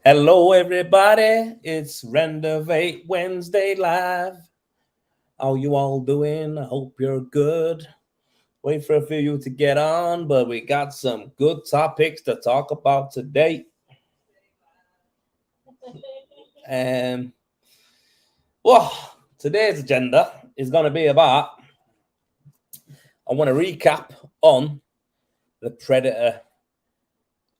Hello, everybody. It's Renovate Wednesday Live. How you all doing? I hope you're good. Wait for a few of you to get on, but we got some good topics to talk about today. And well, today's agenda is going to be about. I want to recap on the Predator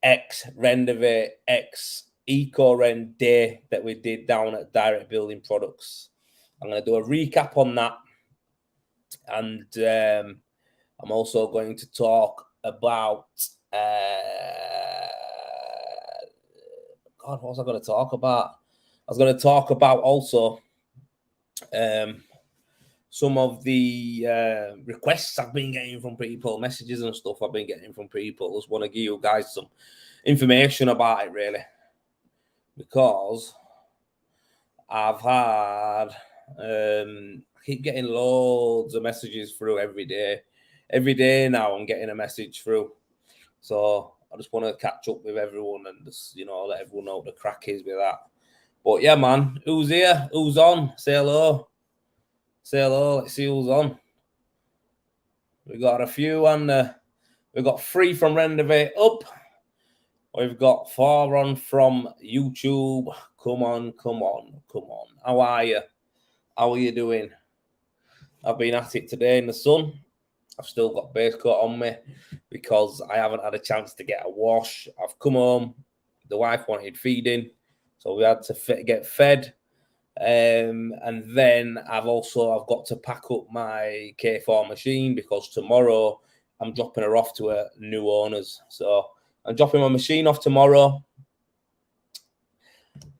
X Renovate X Eco Rend Day that we did down at Direct Building Products. I'm going to do a recap on that, and I'm also going to talk about God, what was I going to talk about? I was going to talk about also some of the requests I've been getting from people, messages and stuff I've been getting from people. I just want to give you guys some information about it, really, because I've had I keep getting loads of messages through every day. Every day now I'm getting a message through. So I just want to catch up with everyone and just, let everyone know what the crack is with that. But yeah, man, who's here? Who's on? Say hello. Say hello. Let's see who's on. We got a few and we've got 3 from Renovate Up. We've got 4 on from YouTube. Come on. How are you? How are you doing? I've been at it today in the sun. I've still got base coat on me because I haven't had a chance to get a wash. I've come home. The wife wanted feeding, so we had to get fed. And then I've got to pack up my K4 machine because tomorrow I'm dropping her off to her new owners. So I'm dropping my machine off tomorrow.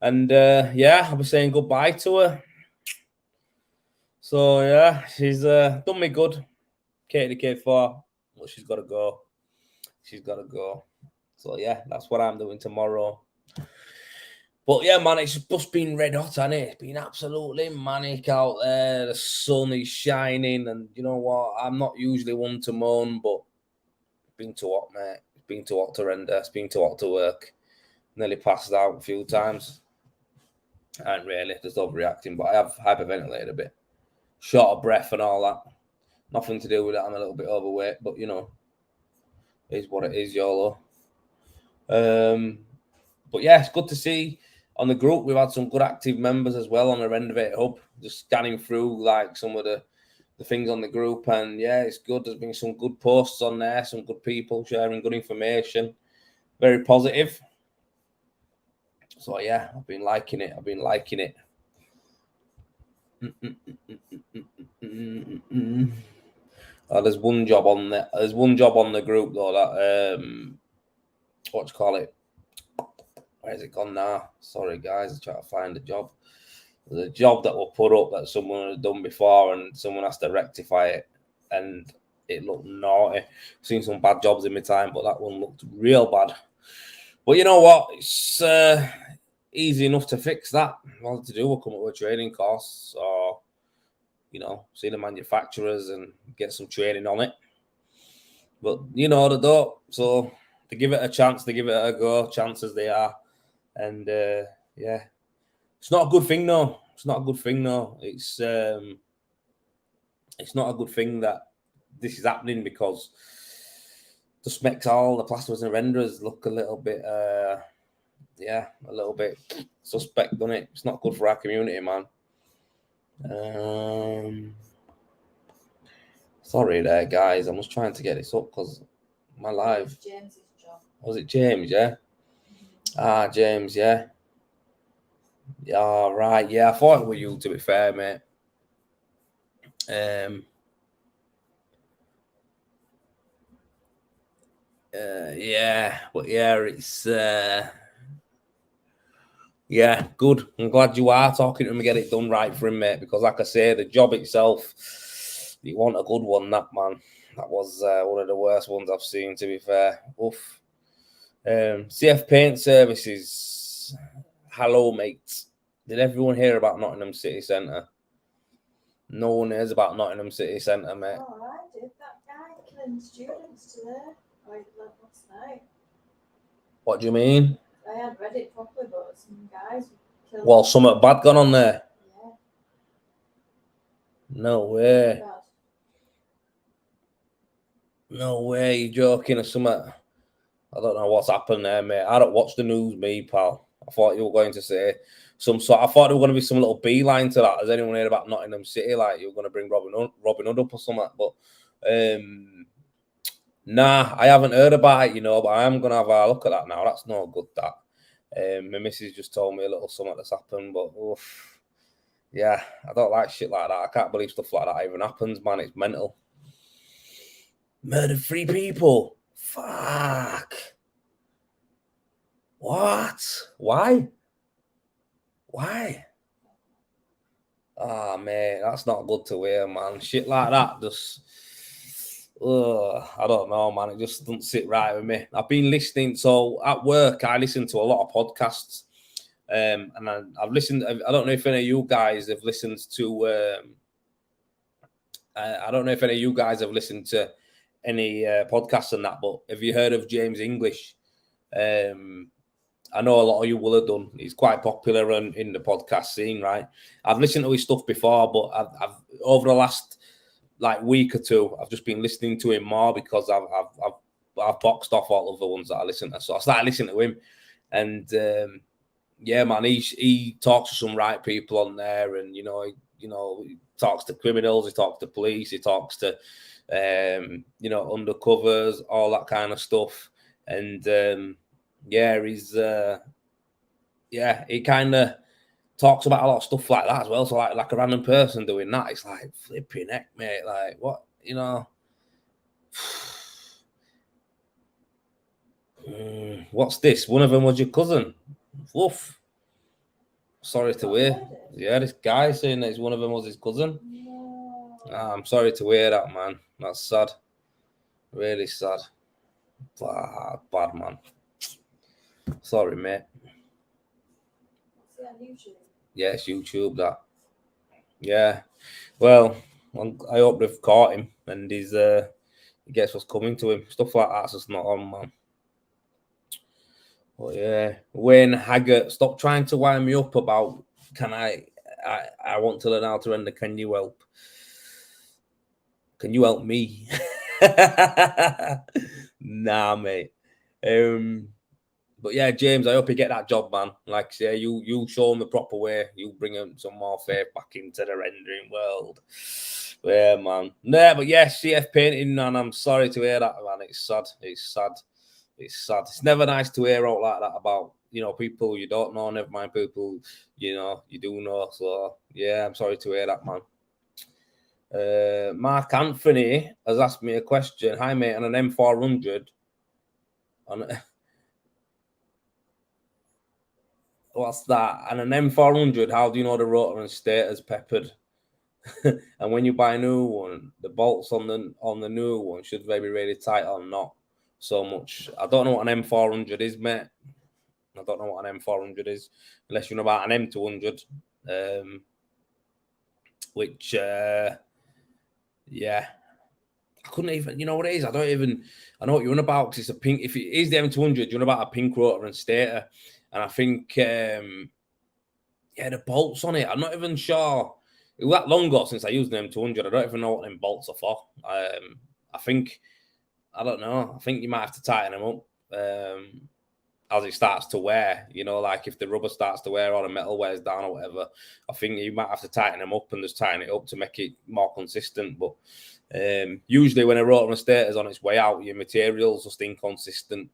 And I'll be saying goodbye to her. So yeah, she's done me good. Katie K4, but she's got to go. So yeah, that's what I'm doing tomorrow. But yeah, man, it's just been red hot, hasn't it? It's been absolutely manic out there. The sun is shining, and you know what? I'm not usually one to moan, but it's been too hot, mate. It's been too hot to render. It's been too hot to work. Nearly passed out a few times. And really, just overreacting, but I have hyperventilated a bit. Short of breath and all that. Nothing to do with it. I'm a little bit overweight, but it is what it is, YOLO. But yeah, it's good to see on the group. We've had some good active members as well on the Renovate Hub, just scanning through like some of the things on the group, and yeah, it's good. There's been some good posts on there, some good people sharing good information, very positive. So yeah, I've been liking it. There's one job on there. There's one job on the group though that what do you call it? Where's it gone now? Sorry guys, I'm trying to find a job. There's a job that will put up that someone had done before and someone has to rectify it, and it looked naughty. I've seen some bad jobs in my time, but that one looked real bad. But you know what? It's easy enough to fix that. All to do will come up with training costs or, see the manufacturers and get some training on it. But they don't. So to give it a chance, to give it a go, chances they are. And yeah, it's not a good thing, though. It's not a good thing, though. It's not a good thing that this is happening because it just makes all the plasterers and renderers look a little bit, a little bit suspect, doesn't it? It's not good for our community, man. Sorry there, guys. I'm just trying to get this up because my live. James's job. Was it James? Yeah. Ah, James. Yeah. Yeah. Right. Yeah. I thought it was you. To be fair, mate. Yeah. But yeah, it's yeah, good. I'm glad you are talking to him and get it done right for him, mate. Because like I say, the job itself, you want a good one, that man. That was one of the worst ones I've seen, to be fair. Oof. CF Paint Services. Hello, mates. Did everyone hear about Nottingham City Centre? No one hears about Nottingham City Centre, mate. Oh, I did. That guy killing students today. Or last night. What do you mean? I hadn't read it properly, but some guys killed. Well, something bad gone on there. Yeah. No way. Bad. No way, you joking or something? I don't know what's happened there, mate. I don't watch the news, me, pal. I thought you were going to say some sort. I thought there was going to be some little beeline to that. Has anyone heard about Nottingham City? Like you were going to bring Robin Hood up or something? But nah, I haven't heard about it, you know. But I am going to have a look at that now. That's not good. That my missus just told me a little something that's happened, but oof, yeah, I don't like shit like that. I can't believe stuff like that even happens, man. It's mental. Murdered 3 people. Fuck. What? Why? Why? Ah, man, that's not good to hear, man. Shit like that just, I don't know, man. It just doesn't sit right with me. I've been listening. So at work, I listen to a lot of podcasts. And I've listened. I don't know if any of you guys have listened to. I don't know if any of you guys have listened to any podcasts and that, but have you heard of James English? I know a lot of you will have done. He's quite popular in the podcast scene, right? I've listened to his stuff before, but I've over the last like week or two, I've just been listening to him more because I've boxed off all of the ones that I listen to. So I started listening to him, and yeah, man, he talks to some right people on there, and you know, he talks to criminals, he talks to police, he talks to you know, undercovers, all that kind of stuff, and yeah, he's yeah, he kind of talks about a lot of stuff like that as well. So like a random person doing that, it's like flipping heck, mate. Like what, you know? What's this? One of them was your cousin. Woof. Sorry to hear. Yeah, this guy saying that one of them was his cousin. No. I'm sorry to hear that, man. That's sad. Really sad. Bad, man. Sorry, mate. Is it on YouTube? Yeah, it's YouTube, that. Yeah. Well, I hope they've caught him and he gets what's coming to him. Stuff like that's just not on, man. But yeah, Wayne Haggart, stop trying to wind me up about I want to learn how to render. Can you help? Can you help me? Nah, mate. But yeah, James, I hope you get that job, man. Like I say, you show them the proper way. You bring them some more faith back into the rendering world. Yeah, man. Nah, but yeah, CF painting, and I'm sorry to hear that, man. It's sad. It's sad. It's sad. It's never nice to hear out like that about, you know, people you don't know, never mind people, you know, you do know. So yeah, I'm sorry to hear that, man. Mark Anthony has asked me a question. Hi, mate, on an M400. What's that? And an M400, how do you know the rotor and stator's peppered? And when you buy a new one, the bolts on the new one, should they be really tight or not so much? I don't know what an M400 is, mate. I don't know what an M400 is, unless you know about an M200. Which, yeah. I couldn't even, you know what it is? I know what you're on about, because it's a pink. If it is the M200, you're on about a pink rotor and stator. And I think, yeah, the bolts on it, I'm not even sure. It was that long ago since I used an M200. I don't even know what them bolts are for. I don't know. I think you might have to tighten them up as it starts to wear. You know, like if the rubber starts to wear or the metal wears down or whatever, I think you might have to tighten them up and just tighten it up to make it more consistent. But usually when a rotor and stator is on its way out, your material's just inconsistent.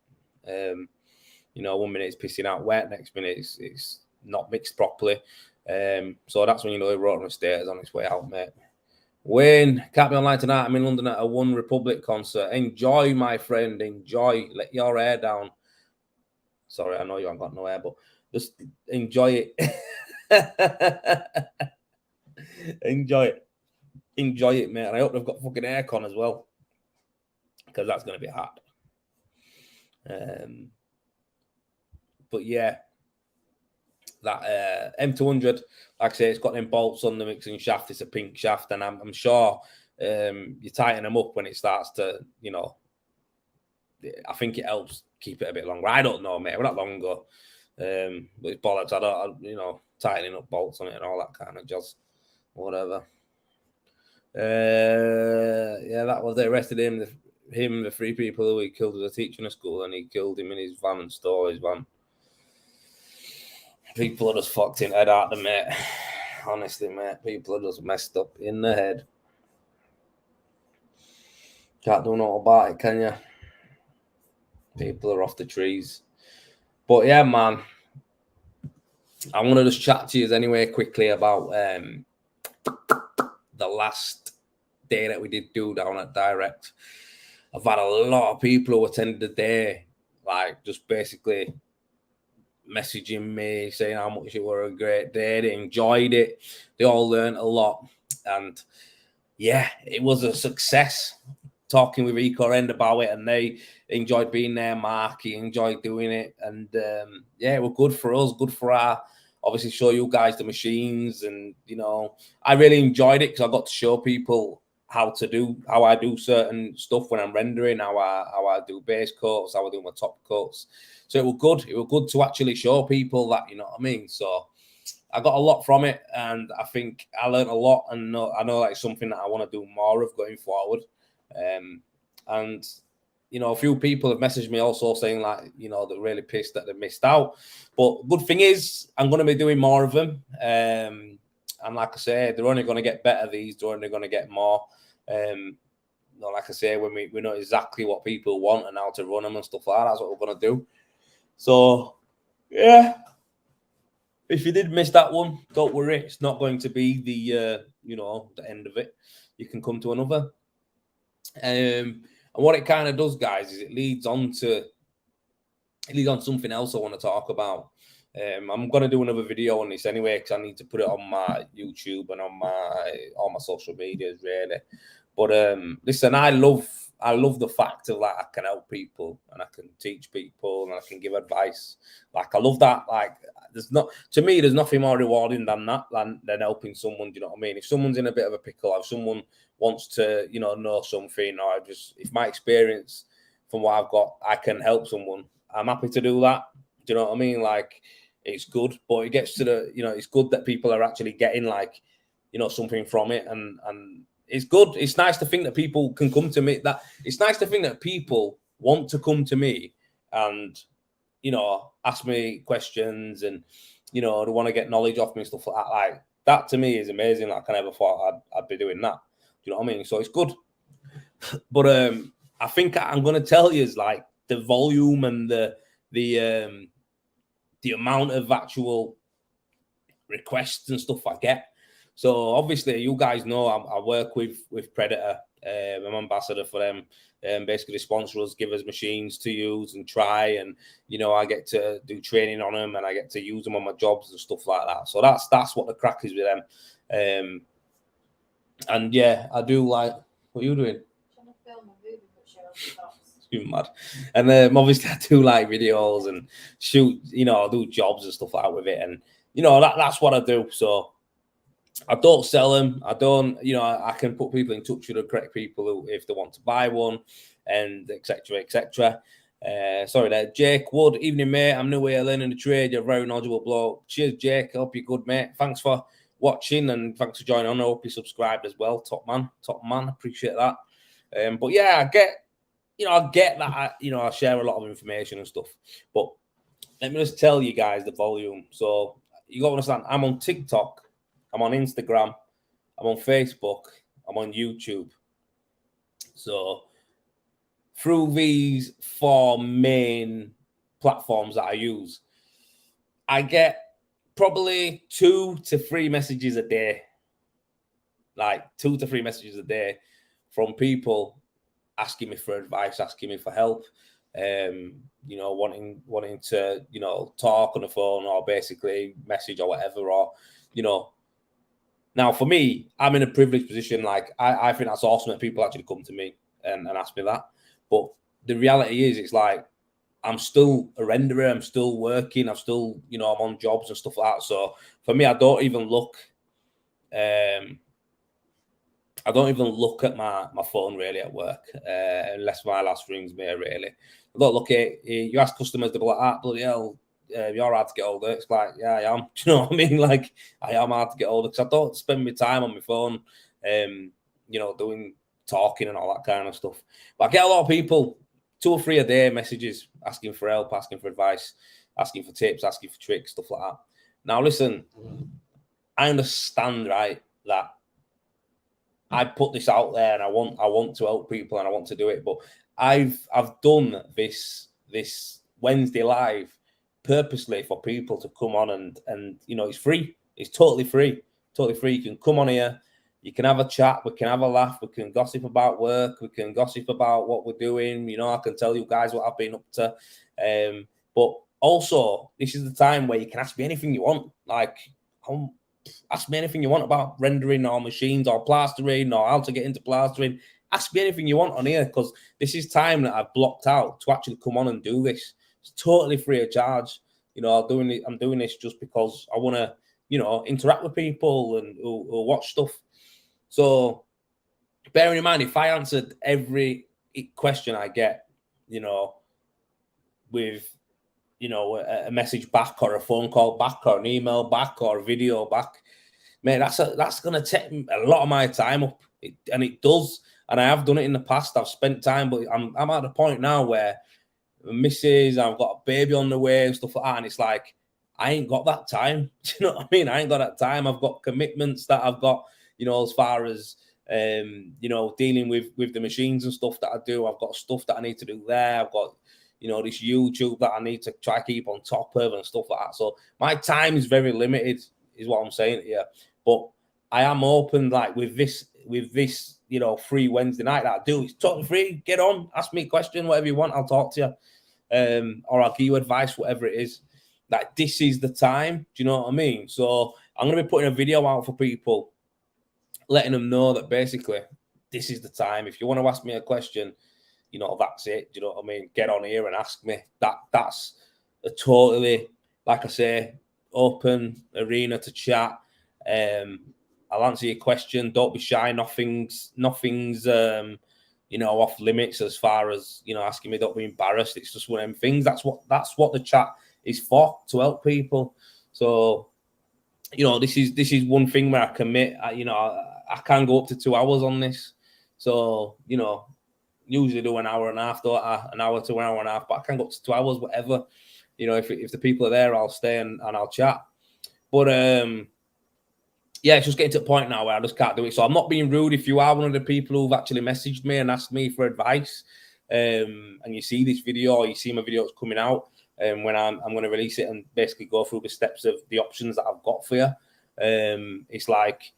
You know, 1 minute it's pissing out wet, next minute it's not mixed properly. So that's when you know the rotor and stator is on its way out, mate. Wayne, can't be online tonight. I'm in London at a One Republic concert. Enjoy, my friend. Enjoy. Let your hair down. Sorry, I know you haven't got no hair, but just enjoy it. Enjoy it. Enjoy it, mate. And I hope they've got fucking aircon as well, because that's going to be hard. But yeah, that M200, like I say, it's got them bolts on the mixing shaft. It's a pink shaft, and I'm sure you tighten them up when it starts to, you know, I think it helps keep it a bit longer. I don't know, mate. We're not long ago. But it's bollocks. Tightening up bolts on it and all that kind of jazz. Whatever. Yeah, that was they arrested him. The 3 people who he killed as a teacher in a school, and he killed him in his van and stole his van. People are just fucked in head out the mate. Honestly, mate, people are just messed up in the head. Can't do nothing about it, can you? People are off the trees. But yeah, man, I want to just chat to you anyway quickly about the last day that we did do down at Direct. I've had a lot of people who attended the day, like just basically messaging me, saying how much it were a great day. They enjoyed it. They all learned a lot. And yeah, it was a success. Talking with Rico End about it, and they enjoyed being there. Mark, he enjoyed doing it. And yeah, it was good for us, good for our, obviously show you guys the machines. And, you know, I really enjoyed it because I got to show people how I do certain stuff when I'm rendering, how I do base coats, how I do my top coats. So it was good. It was good to actually show people that, you know what I mean? So I got a lot from it, and I think I learned a lot, and I know that's something that I want to do more of going forward. And you know, a few people have messaged me also saying, like, you know, they're really pissed that they missed out. But good thing is, I'm going to be doing more of them. And like I say, they're only going to get better. They're only going to get more. You know, like I say, when we know exactly what people want and how to run them and stuff like that, that's what we're going to do. So, yeah. If you did miss that one, don't worry. It's not going to be the, you know, the end of it. You can come to another. And what it kind of does, guys, is it leads on something else I want to talk about. I'm going to do another video on this anyway, because I need to put it on my YouTube and on all my social medias, really. But listen, I love the fact of, like, I can help people and I can teach people and I can give advice. Like, I love that. Like, there's nothing more rewarding than that, than helping someone. Do you know what I mean? If someone's in a bit of a pickle, if someone wants to, you know something, or if my experience from what I've got, I can help someone, I'm happy to do that. Do you know what I mean? Like, it's good, but it gets to the, you know, it's good that people are actually getting, like, you know, something from it, and it's good. It's nice to think that people can come to me. That it's nice to think that people want to come to me and, you know, ask me questions, and, you know, they want to get knowledge off me and stuff like that. Like, that to me is amazing. Like, I never thought I'd be doing that. Do you know what I mean? So it's good. But I think I'm going to tell you is, like, the volume and the amount of actual requests and stuff I get. So obviously, you guys know I work with Predator. I'm ambassador for them. Basically, they sponsor us, give us machines to use and try, and, you know, I get to do training on them, and I get to use them on my jobs and stuff like that. So that's what the crack is with them. And yeah, I do like. What are you doing? Trying to film a movie but show shots. You're mad. And obviously, I do like videos and shoot. You know, I do jobs and stuff like that with it, and, you know, that's what I do. So I don't sell them. I don't, you know, I can put people in touch with the correct people who, if they want to buy one, and etc. etc. Sorry there, Jake Wood. Evening, mate. I'm new here learning the trade. You're a very knowledgeable bloke. Cheers, Jake. I hope you're good, mate. Thanks for watching, and thanks for joining on. I hope you subscribed as well. Top man. Appreciate that. But yeah, I get that. I share a lot of information and stuff. But let me just tell you guys the volume. So you got to understand, I'm on TikTok, I'm on Instagram, I'm on Facebook, I'm on YouTube. So through these 4 main platforms that I use, I get probably 2 to 3 messages a day. Like 2 to 3 messages a day from people asking me for advice, asking me for help, you know, wanting to, you know, talk on the phone or basically message or whatever, or, you know. Now, for me, I'm in a privileged position. Like, I think that's awesome that people actually come to me and ask me that. But the reality is, it's like, I'm still a renderer. I'm still working. I'm still, you know, I'm on jobs and stuff like that. So for me, I don't even look I don't even look at my phone really at work unless my last rings me really. I don't look at it. You ask customers, they'll be like, ah, bloody hell, you're hard to get older. It's like, yeah, I am. Do you know what I mean? Like, I am hard to get older because I don't spend my time on my phone, doing talking and all that kind of stuff. But I get a lot of people, 2 or 3 a day messages asking for help, asking for advice, asking for tips, asking for tricks, stuff like that. Now, listen, I understand, right, that I put this out there and I want to help people and I want to do it, but I've done this Wednesday live purposely for people to come on and it's free. It's totally free. You can come on here, you can have a chat, we can have a laugh, we can gossip about work, we can gossip about what we're doing. I can tell you guys what I've been up to. But also, this is the time where you can ask me anything you want. Like, ask me anything you want about rendering or machines or plastering or how to get into plastering. Ask me anything you want on here because this is time that I've blocked out to actually come on and do this. It's totally free of charge. I'm doing this just because I want to, interact with people and who watch stuff. So bearing in mind, if I answered every question I get, with a message back or a phone call back or an email back or a video back, mate, that's going to take a lot of my time up, and it does. And I have done it in the past. I've spent time, but I'm at the point now where missus, I've got a baby on the way and stuff like that, and it's like I ain't got that time. Do you know what I mean? I ain't got that time. I've got commitments that I've got, as far as dealing with the machines and stuff that I do. I've got stuff that I need to do there. I've got this YouTube that I need to try to keep on top of and stuff like that. So my time is very limited, is what I'm saying here. But I am open, like with this, free Wednesday night that I do. It's totally free. Get on, ask me a question, whatever you want. I'll talk to you, or I'll give you advice, whatever it is. Like, this is the time. Do you know what I mean? So I'm going to be putting a video out for people, letting them know that basically this is the time. If you want to ask me a question, that's it. Do you know what I mean? Get on here and ask me. That's a totally, like I say, open arena to chat. I'll answer your question. Don't be shy. Nothing's off limits as far as asking me. Don't be embarrassed. It's just one of them things. That's what the chat is for, to help people. So this is one thing where I commit. I can go up to 2 hours on this. So usually do an hour and a half, an hour to an hour and a half, but I can go up to 2 hours, whatever. If the people are there, I'll stay and I'll chat. But it's just getting to the point now where I just can't do it. So I'm not being rude. If you are one of the people who've actually messaged me and asked me for advice, and you see this video or you see my videos coming out, when I'm going to release it and basically go through the steps of the options that I've got for you, it's like,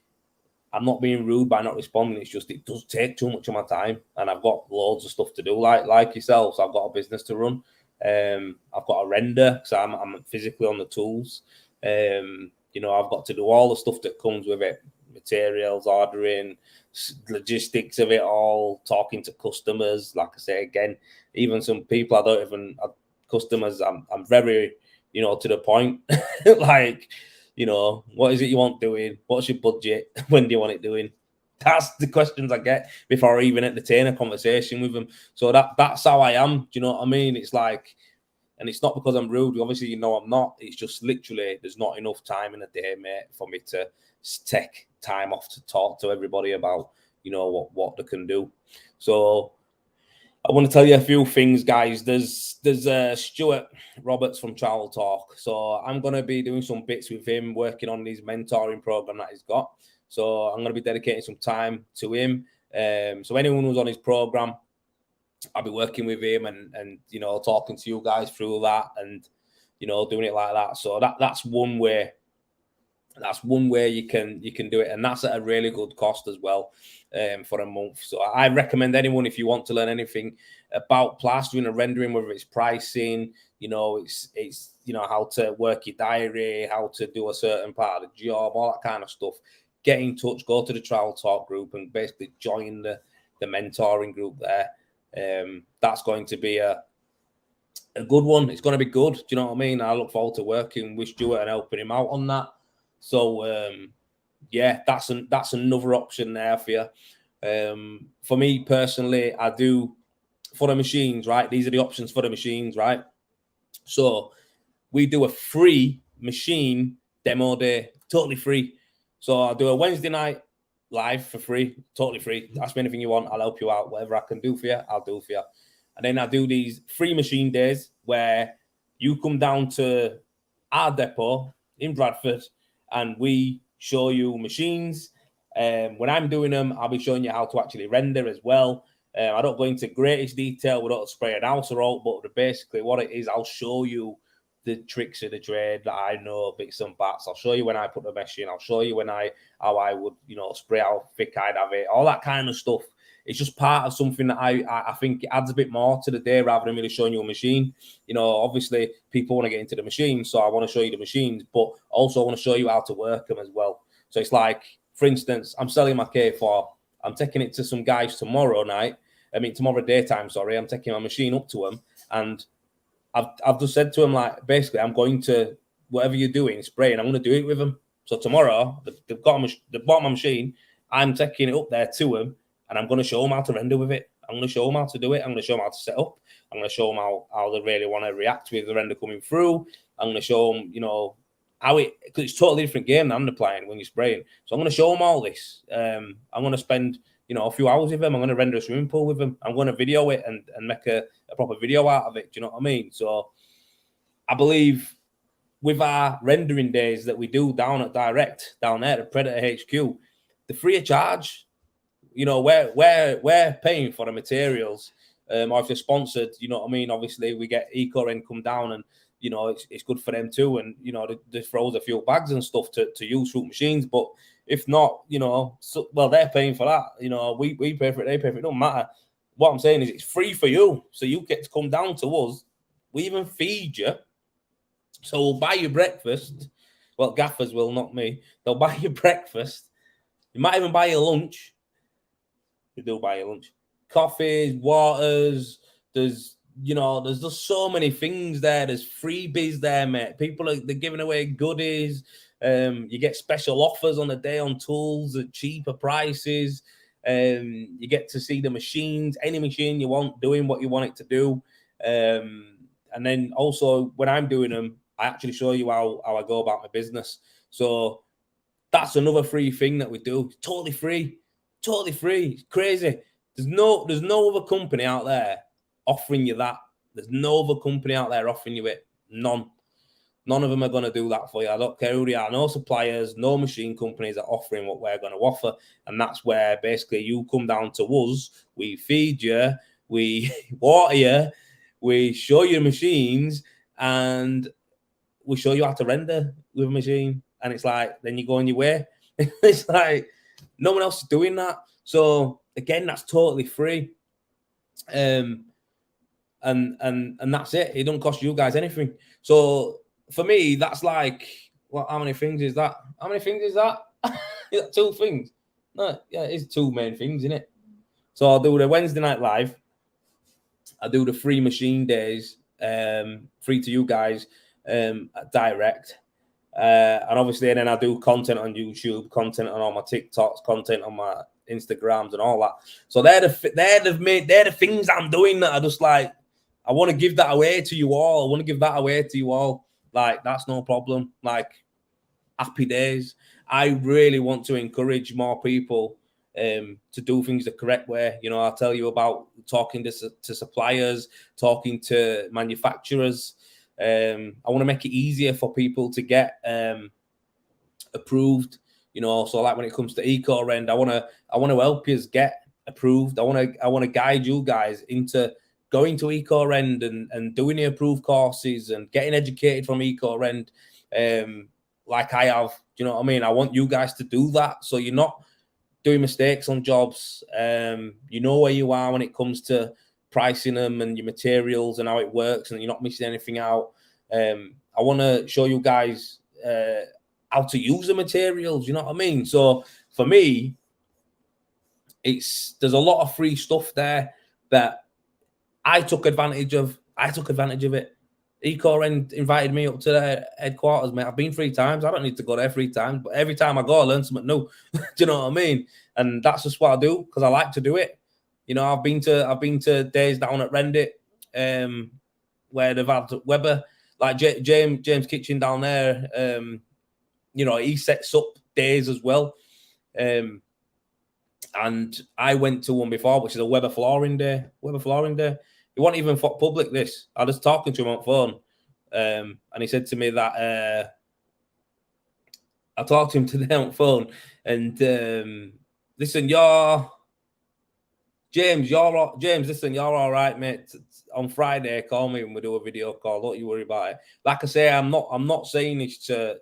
I'm not being rude by not responding. It's just, it does take too much of my time, and I've got loads of stuff to do. Like yourselves, I've got a business to run. I've got a render because I'm physically on the tools. I've got to do all the stuff that comes with it: materials, ordering, logistics of it all, talking to customers. Like I say again, even some people I don't even customers. I'm very to the point. Like, what is it you want doing? What's your budget? When do you want it doing? That's the questions I get before I even entertain a conversation with them. So that's how I am. Do you know what I mean? It's like, and it's not because I'm rude. Obviously, I'm not. It's just literally there's not enough time in a day, mate, for me to take time off to talk to everybody about, what they can do. So I want to tell you a few things, guys. There's Stuart Roberts from Travel Talk. So I'm going to be doing some bits with him, working on his mentoring program that he's got. So I'm going to be dedicating some time to him. So anyone who's on his program, I'll be working with him and talking to you guys through that and, doing it like that. So that's one way. That's one way you can do it, and that's at a really good cost as well, for a month. So I recommend anyone, if you want to learn anything about plastering and rendering, whether it's pricing, it's how to work your diary, how to do a certain part of the job, all that kind of stuff. Get in touch, go to the Travel Talk group, and basically join the mentoring group there. That's going to be a good one. It's going to be good. Do you know what I mean? I look forward to working with Stuart and helping him out on that. So, yeah, that's another option there for you. For me personally, I do for the machines, right? These are the options for the machines, right? So we do a free machine demo day, totally free. So I'll do a Wednesday night live for free, totally free. Ask me anything you want, I'll help you out. Whatever I can do for you, I'll do for you. And then I do these free machine days where you come down to our depot in Bradford and we show you machines. When I'm doing them, I'll be showing you how to actually render as well. I don't go into greatest detail. We don't spray an house or all, but basically what it is, I'll show you the tricks of the trade that I know, bits and bats. I'll show you when I put the mesh in. I'll show you how I would, spray how thick I'd have it, all that kind of stuff. It's just part of something that I think it adds a bit more to the day rather than really showing you a machine. Obviously people want to get into the machine, so I want to show you the machines, but also I want to show you how to work them as well. So it's like, for instance, I'm selling my K4. I'm taking it to some guys tomorrow daytime, sorry. I'm taking my machine up to them, and I've just said to them, like, basically, I'm going to, whatever you're doing, spraying, I'm going to do it with them. So tomorrow, they've bought my machine. I'm taking it up there to them, and I'm going to show them how to render with it. I'm going to show them how to do it. I'm going to show them how to set up. I'm going to show them how they really want to react with the render coming through. I'm going to show them, how because it's a totally different game than underplaying when you're spraying. So I'm going to show them all this. I'm going to spend, a few hours with them. I'm going to render a swimming pool with them. I'm going to video it and make a proper video out of it. Do you know what I mean? So I believe with our rendering days that we do down at Direct, down there at Predator HQ, the free of charge. We're paying for the materials. Or if they're sponsored, you know what I mean? Obviously, we get EcoRend come down and, it's good for them too. And, they throw a few bags and stuff to use through machines. But if not, they're paying for that. We pay for it, they pay for it. It don't matter. What I'm saying is it's free for you. So you get to come down to us. We even feed you. So we'll buy you breakfast. Well, gaffers will, not me. They'll buy you breakfast. You might even buy your lunch. You do buy your lunch. Coffees, waters, there's just so many things there. There's freebies there, mate. They're giving away goodies. You get special offers on the day on tools at cheaper prices. You get to see the machines, any machine you want, doing what you want it to do. And then also when I'm doing them, I actually show you how I go about my business. So that's another free thing that we do. Totally free. It's crazy. There's no other company out there offering you that. There's no other company out there offering you it. None of them are going to do that for you. I don't care who they are. No suppliers, no machine companies are offering what we're going to offer. And that's where basically you come down to us. We feed you, we water you, we show you machines, and we show you how to render with a machine. And it's like, then you go on your way. It's like, no one else is doing that. So again, that's totally free. And that's it. It don't cost you guys anything. So for me, that's like, how many things is that? Is that 2 things? No, yeah, it is 2 main things, isn't it? So I'll do the Wednesday night live. I do the free machine days, free to you guys, direct. And obviously, and then I do content on YouTube, content on all my TikToks, content on my Instagrams and all that. So they're the things I'm doing that I just like, I want to give that away to you all. Like, that's no problem. Like, happy days. I really want to encourage more people to do things the correct way. I'll tell you about talking to suppliers, talking to manufacturers. I want to make it easier for people to get approved. So like when it comes to EcoRend, I want to help you get approved. I want to guide you guys into going to EcoRend and doing the approved courses and getting educated from EcoRend, like I have. Do you know what I mean? I want you guys to do that, so you're not doing mistakes on jobs. You know where you are when it comes to pricing them and your materials and how it works, and you're not missing anything out. I want to show you guys how to use the materials. You know what I mean? So for me, there's a lot of free stuff there that I took advantage of. It. Eco invited me up to their headquarters, mate. I've been 3 times. I don't need to go there 3 times, but every time I go, I learn something new. Do you know what I mean? And that's just what I do because I like to do it. You know, I've been to days down at Rendit, where they've had Weber, like James Kitchen down there. You know, he sets up days as well. And I went to one before, which is a Weber flooring day. It wasn't even for public, this. I was talking to him on phone. And he said to me that I talked to him today on phone. And listen, James, listen, you're all right, mate. On Friday, call me and we'll do a video call. Don't you worry about it. Like I say, I'm not saying this to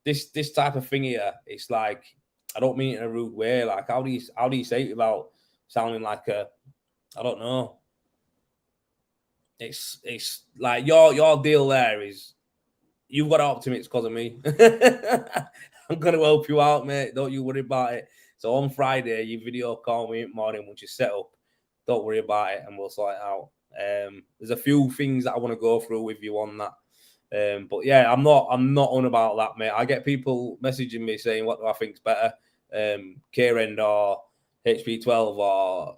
this type of thing here. It's like, I don't mean it in a rude way. Like, how do you say it without sounding like I don't know. It's like your deal there is you've got to up to me. It's because of me. I'm gonna help you out, mate. Don't you worry about it. So on Friday, you video call me in the morning once you set up. Don't worry about it, and we'll sort it out. There's a few things that I want to go through with you on that. But yeah, I'm not on about that, mate. I get people messaging me saying, what do I think's better? K-Rend or HP12 or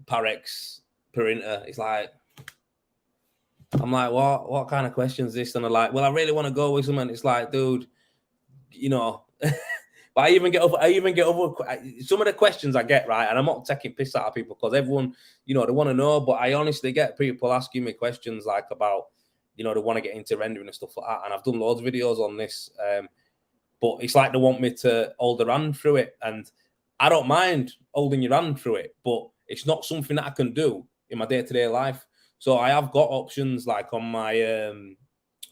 Parex printer. It's like, I'm like, what kind of question is this? And they're like, well, I really want to go with someone. It's like, dude, you know, but I even get over some of the questions I get, right? And I'm not taking piss out of people because everyone, you know, they want to know, but I honestly get people asking me questions like about, you know, they want to get into rendering and stuff like that. And I've done loads of videos on this, but it's like they want me to hold their hand through it. And I don't mind holding your hand through it, but it's not something that I can do in my day-to-day life. So I have got options like on my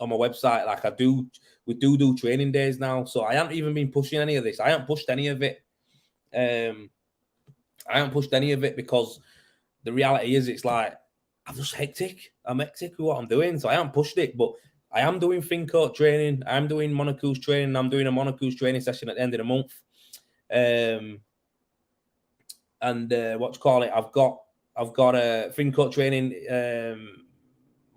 website, like we do training days now. So I haven't even been pushing any of this. I haven't pushed any of it. Because the reality is it's like, I'm just hectic. I'm hectic with what I'm doing. So I haven't pushed it, but I am doing FinCoat training. I'm doing Monocoo's training. I'm doing a Monocoo's training session at the end of the month. I've got a FinCoat training,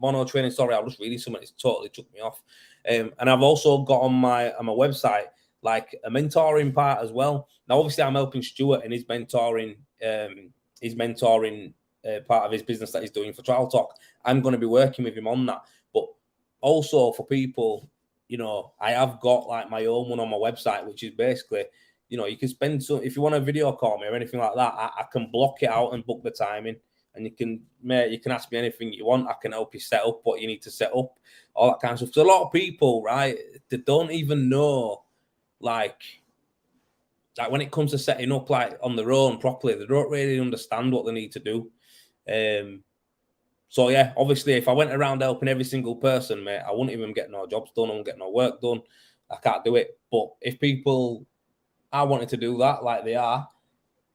mono training. Sorry, I was reading something. It's totally took me off. And I've also got on my website like a mentoring part as well. Now, obviously, I'm helping Stuart in his mentoring part of his business that he's doing for Trial Talk. I'm going to be working with him on that. But also for people, you know, I have got like my own one on my website, which is basically, you know, you can spend some, if you want a video call me or anything like that, I can block it out and book the timing. And you can ask me anything you want. I can help you set up what you need to set up, all that kind of stuff. So a lot of people, right, they don't even know, like when it comes to setting up like on their own properly, they don't really understand what they need to do. So yeah, obviously, if I went around helping every single person, mate, I wouldn't even get no jobs done. I wouldn't get no work done. I can't do it. But if people are wanting to do that, like they are,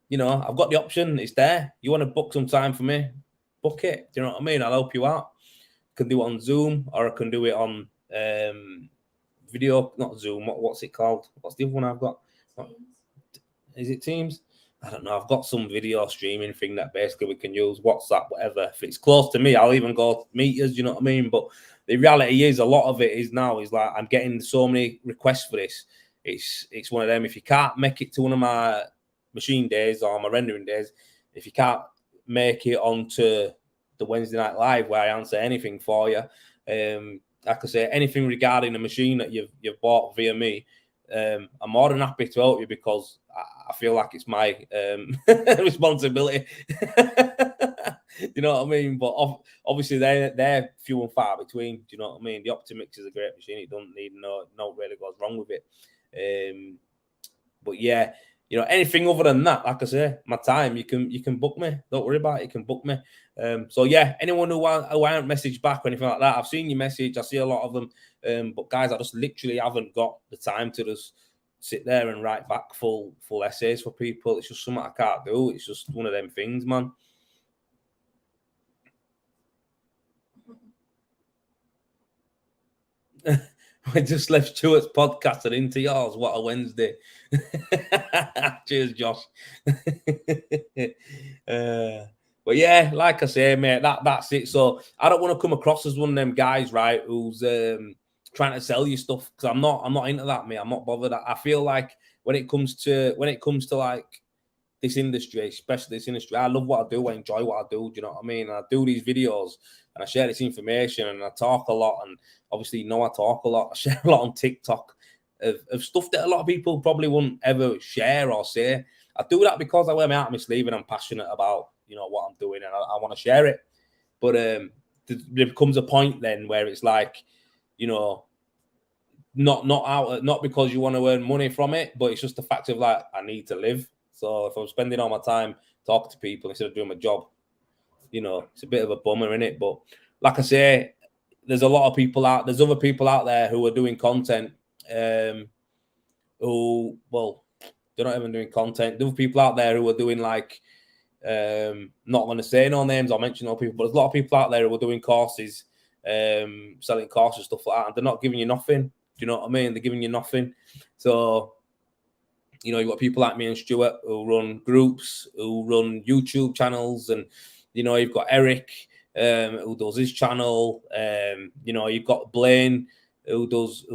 you know, I've got the option. It's there. You want to book some time for me? Book it. Do you know what I mean? I'll help you out. I can do it on Zoom, or I can do it on video. Not Zoom. What's it called? What's the other one I've got? Is it Teams? I don't know. I've got some video streaming thing that basically we can use, WhatsApp, whatever. If it's close to me, I'll even go meet us. You know what I mean? But the reality is, a lot of it is now is like I'm getting so many requests for this. It's one of them. If you can't make it to one of my machine days or my rendering days, if you can't make it onto the Wednesday Night Live where I answer anything for you, like I say, anything regarding the machine that you've bought via me, I'm more than happy to help you because I feel like it's my responsibility. You know what I mean? But obviously they're few and far between. Do you know what I mean? The Optimix is a great machine. It doesn't need no really goes wrong with it. But yeah, you know, anything other than that, like I say, my time, you can book me. Don't worry about it. You can book me. So yeah, anyone who I haven't messaged back or anything like that, I've seen your message. I see a lot of them. But guys, I just literally haven't got the time to just sit there and write back full essays for people. It's just something I can't do. It's just one of them things, man. We just left Stuart's podcast and into yours. What a Wednesday. Cheers, Josh. But yeah, like I say, mate, that's it. So I don't want to come across as one of them guys, right, who's trying to sell you stuff, because I'm not into that, mate. I'm not bothered. I feel like when it comes to like this industry, especially this industry, I love what I do. I enjoy what I do. Do you know what I mean? I do these videos and I share this information and I talk a lot. And obviously, you know, I talk a lot. I share a lot on TikTok of stuff that a lot of people probably wouldn't ever share or say. I do that because I wear my heart on my sleeve and I'm passionate about, you know, what I'm doing, and I want to share it. But there becomes a point then where it's like, you know, not because you want to earn money from it, but it's just the fact of like, I need to live. So if I'm spending all my time talking to people instead of doing my job, you know, it's a bit of a bummer, isn't it? But like I say, there's a lot of people out. There's other people out there who are doing content. Who, well, they're not even doing content. There are people out there who are doing like, not going to say no names. I'll mention no people, but there's a lot of people out there who are doing courses, selling courses, stuff like that, and they're not giving you nothing. Do you know what I mean? They're giving you nothing. So, you know, you've got people like me and Stuart who run groups, who run YouTube channels, and, you know, you've got Eric who does his channel. You know, you've got Blaine who does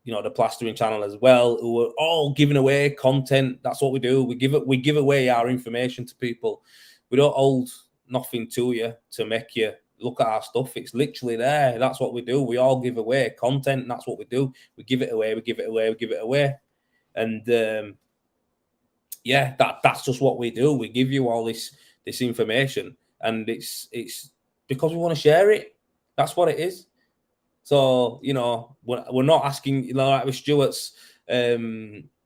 you know, the plastering channel as well, who are all giving away content. That's what we do. We give away our information to people. We don't hold nothing to you to make you look at our stuff. It's literally there. That's what we do. We all give away content, and that's what we do. We give it away. We give it away. We give it away. And yeah, that's just what we do. We give you all this information, and it's because we want to share it. That's what it is. So, you know, we're not asking, you know, like with Stuart's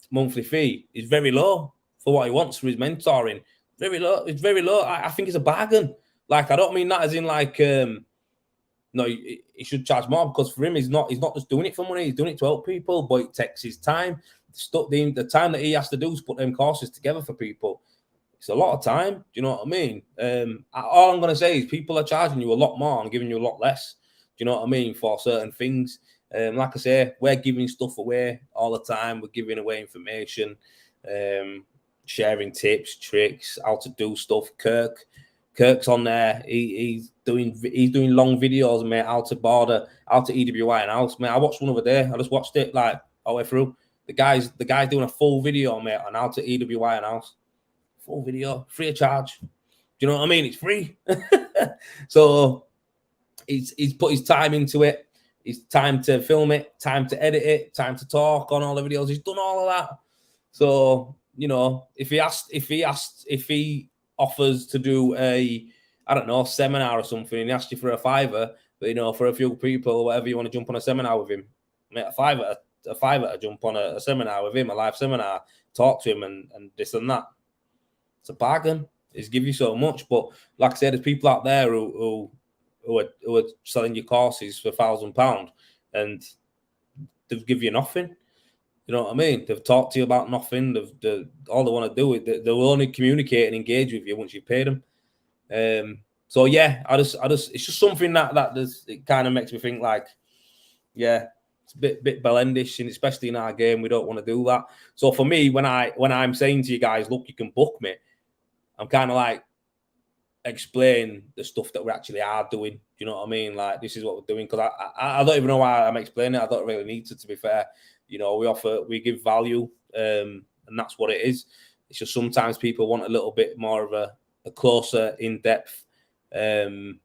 monthly fee is very low for what he wants for his mentoring. Very low. It's very low. I think it's a bargain. Like, I don't mean that as in like, no, he should charge more, because for him, he's not just doing it for money. He's doing it to help people, but it takes his time. The time that he has to do is put them courses together for people. It's a lot of time. Do you know what I mean? All I'm going to say is people are charging you a lot more and giving you a lot less. Do you know what I mean? For certain things. Like I say, we're giving stuff away all the time. We're giving away information, sharing tips, tricks, how to do stuff. Kirk's on there. He's doing long videos, mate, how to EWI and house, mate. I watched one other day. I just watched it like all the way through. The guy's doing a full video, mate, on how to EWI and house. Full video, free of charge. Do you know what I mean? It's free. So he's put his time into it. It's time to film it, time to edit it, time to talk on all the videos. He's done all of that. So, you know, if he offers to do a, I don't know, seminar or something, and he asks you for a $5, but, you know, for a few people or whatever, you want to jump on a seminar with him, mate, a $5 to jump on a seminar with him, a live seminar, talk to him and this and that. It's a bargain. It's give you so much. But like I said, there's people out there who are selling you courses for £1,000 and they've give you nothing. You know what I mean? They've talked to you about nothing. All they want to do is they will only communicate and engage with you once you've paid them. So yeah, I just it's just something that it kind of makes me think like, yeah, it's a bit Bellendish, and especially in our game, we don't want to do that. So for me, when I'm saying to you guys, look, you can book me, I'm kind of like explain the stuff that we actually are doing. Do you know what I mean? Like, this is what we're doing, because I don't even know why I'm explaining it. I don't really need to be fair. You know, we give value, and that's what it is. It's just sometimes people want a little bit more of a closer in-depth, you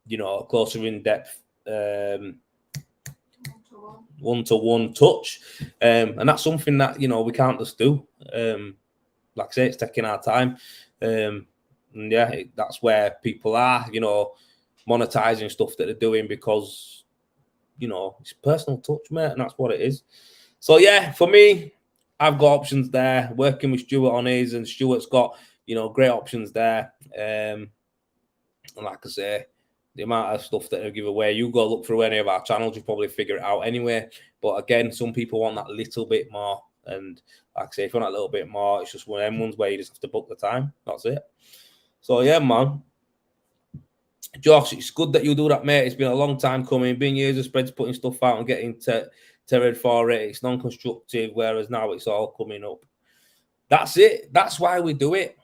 know, closer in-depth one-to-one touch. And that's something that, you know, we can't just do. Like I say, it's taking our time. And yeah, that's where people are, you know, monetizing stuff that they're doing, because, you know, it's personal touch, mate, and that's what it is. So yeah, for me, I've got options there, working with Stuart on his, and Stuart's got, you know, great options there. And like I say, the amount of stuff that they give away, you go look through any of our channels, you probably figure it out anyway. But again, some people want that little bit more. And like I say, if you want that little bit more, it's just one of them ones where you just have to book the time. That's it. So yeah, man. Josh, it's good that you do that, mate. It's been a long time coming. Been years of spreads putting stuff out and getting tethered for it. It's non-constructive, whereas now it's all coming up. That's it. That's why we do it.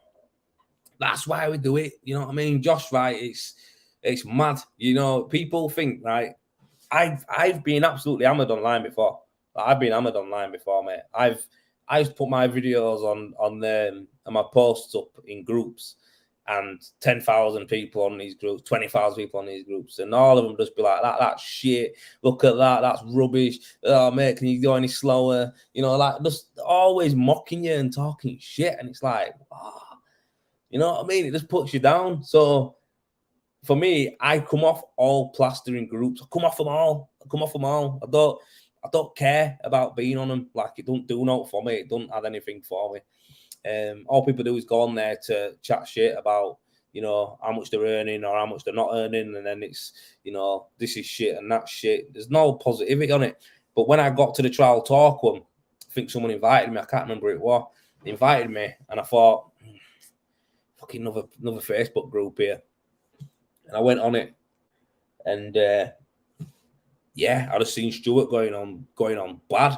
That's why we do it. You know what I mean? Josh, right? It's mad. You know, people think, right? I've been absolutely hammered online before. I've been hammered online before, mate. I've put my videos on my posts up in groups, and 10,000 people on these groups, 20,000 people on these groups, and all of them just be like, that's shit. Look at that, that's rubbish. Oh, mate, can you go any slower? You know, like just always mocking you and talking shit, and it's like, oh, you know what I mean? It just puts you down. So for me, I come off all plastering groups. I come off them all. I don't care about being on them. Like, it don't do nothing for me. It don't add anything for me. All people do is go on there to chat shit about, you know, how much they're earning or how much they're not earning, and then it's, you know, this is shit and that's shit. There's no positivity on it. But when I got to the trial talk one, I think someone invited me. I can't remember who it was. They invited me, and I thought, fucking another Facebook group here. And I went on it, and yeah, I just seen Stuart going on bad.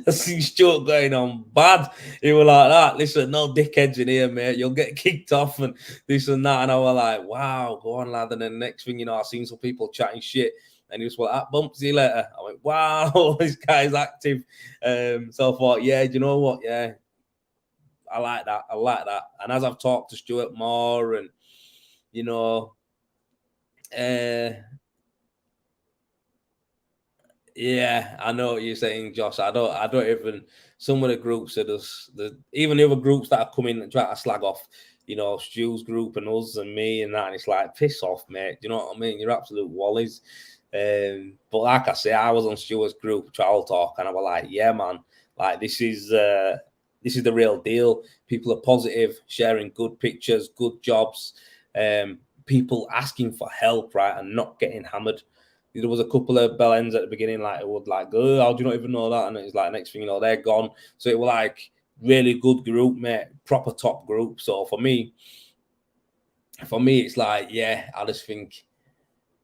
I seen Stuart going on bad. He was like that. Listen, no dickheads in here, mate. You'll get kicked off and this and that. And I was like, wow, go on, lad. And then the next thing you know, I seen some people chatting shit. And he was like, that bump, see you later. I went, wow, this guy's active. So I thought, yeah, do you know what? Yeah, I like that. And as I've talked to Stuart more, and you know, yeah, I know what you're saying, Josh. I don't even. Some of the groups are just even the other groups that are coming and try to slag off, you know, Stu's group and us and me and that. And it's like, piss off, mate. Do you know what I mean? You're absolute wallies. But like I say, I was on Stuart's group Trial Talk, and I was like, yeah, man, like this is the real deal. People are positive, sharing good pictures, good jobs. People asking for help, right, and not getting hammered. There was a couple of bell ends at the beginning, like it would like, oh, how do you not even know that? And it's like, next thing you know, they're gone. So it was like really good group, mate, proper top group. So for me, it's like, yeah, I just think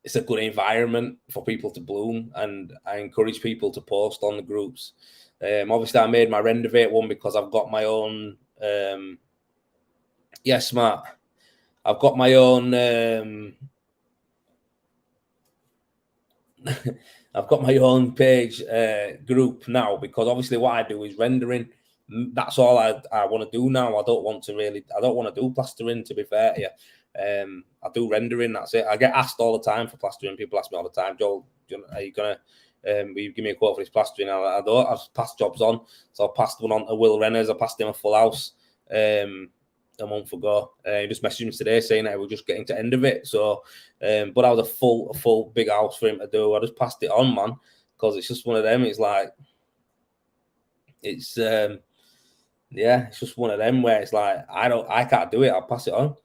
it's a good environment for people to bloom, and I encourage people to post on the groups. Obviously, I made my Renovate one because I've got my own. Yeah, smart. I've got my own. I've got my own page group now, because obviously what I do is rendering. That's all I want to do now. I don't want to do plastering, to be fair to you. I do rendering, that's it. I get asked all the time for plastering. People ask me all the time, Joel, are you gonna will you give me a quote for this plastering? I don't. I've passed jobs on. So I passed one on to Will Renners. I passed him a full house a month ago. He just messaged me today saying that we're just getting to end of it. So but I was a full big house for him to do. I just passed it on, man, because it's just one of them. It's like it's it's just one of them where it's like I can't do it. I'll pass it on.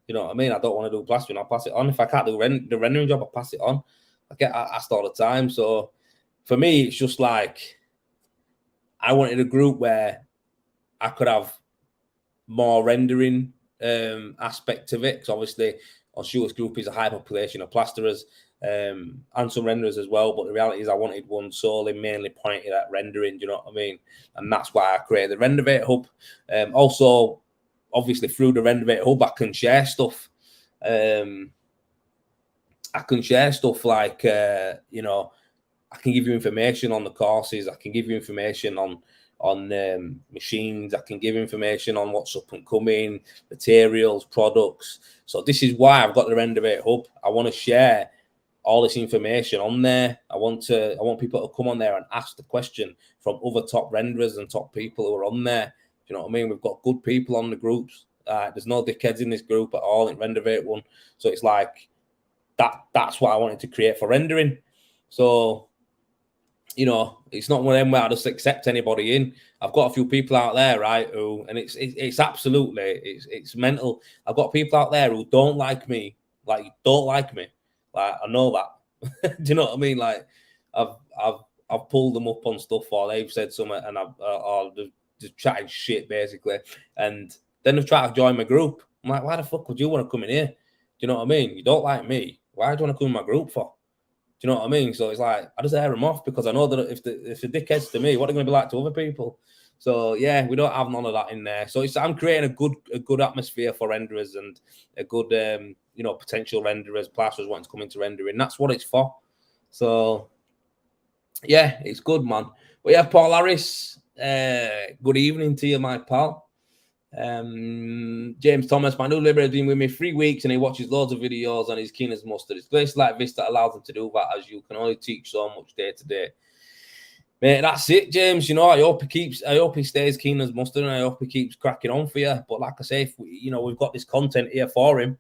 You know what I mean? I don't want to do plastering. I'll pass it on. If I can't do the rendering job, I'll pass it on. I get asked all the time. So for me, it's just like I wanted a group where I could have more rendering aspect of it, because obviously on Stuart's group is a high population of plasterers and some renderers as well. But the reality is I wanted one solely mainly pointed at rendering. Do you know what I mean? And that's why I created the Renovate Hub. Also, obviously through the Renovate Hub, I can share stuff. I can share stuff like, you know, I can give you information on the courses. I can give you information on machines. I can give information on what's up and coming, materials, products. So this is why I've got the Renovate Hub. I want to share all this information on there. I want people to come on there and ask the question from other top renderers and top people who are on there. Do you know what I mean? We've got good people on the groups. There's no dickheads in this group at all in Renovate one. So it's like that's what I wanted to create for rendering. So, you know, it's not one of them where I just accept anybody in. I've got a few people out there, right, who, and it's absolutely, it's mental. I've got people out there who don't like me. Like, I know that. Do you know what I mean? Like, I've pulled them up on stuff, or they've said something, and or just chatting shit basically, and then they've tried to join my group. I'm like, why the fuck would you want to come in here? Do you know what I mean? You don't like me. Why do you want to come in my group for? Do you know what I mean? So it's like I just air them off, because I know that if the dickheads to me, what are they going to be like to other people? So yeah, we don't have none of that in there. So I'm creating a good atmosphere for renderers and a good potential renderers, plasterers wanting to come into rendering. That's what it's for. So yeah, it's good, man. But yeah, Paul Harris, good evening to you, my pal. James Thomas, my new Libra has been with me 3 weeks and he watches loads of videos and he's keen as mustard. It's places like this that allows him to do that, as you can only teach so much day to day. Mate, that's it, James. I hope he stays keen as mustard and I hope he keeps cracking on for you. But like I say, if we've got this content here for him,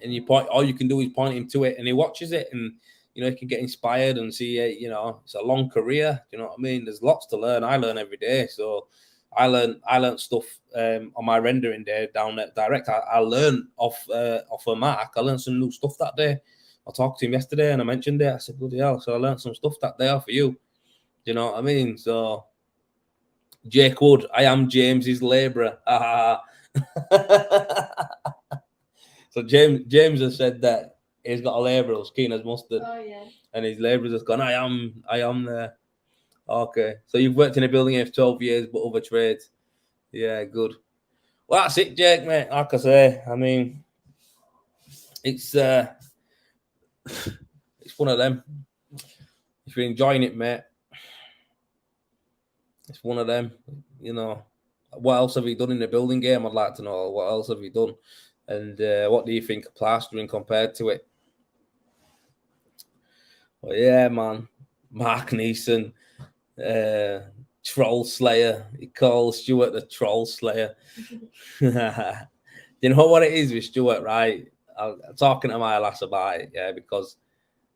and all you can do is point him to it and he watches it and he can get inspired and see it. It's a long career. You know what I mean? There's lots to learn. I learn every day. So I learned stuff on my rendering day down at Direct. I learned off a Mark. I learned some new stuff that day. I talked to him yesterday and I mentioned it. I said, bloody hell. So I learned some stuff that day for you. Do you know what I mean? So Jake Wood, I am James's labourer. So James has said that he's got a labourer who's keen as mustard. Oh yeah. And his labourers has gone, I am there. Okay. So you've worked in a building here for 12 years, but other trades. Yeah, good. Well, that's it, Jake, mate. Like I say, I mean, it's one of them. If you're enjoying it, mate, it's one of them. What else have you done in the building game? I'd like to know. What else have you done? And what do you think of plastering compared to it? Well, yeah, man. Mark Neeson, Troll Slayer. He calls Stuart the Troll Slayer. You know what it is with Stuart, right? I'm talking to my lass about it, yeah, because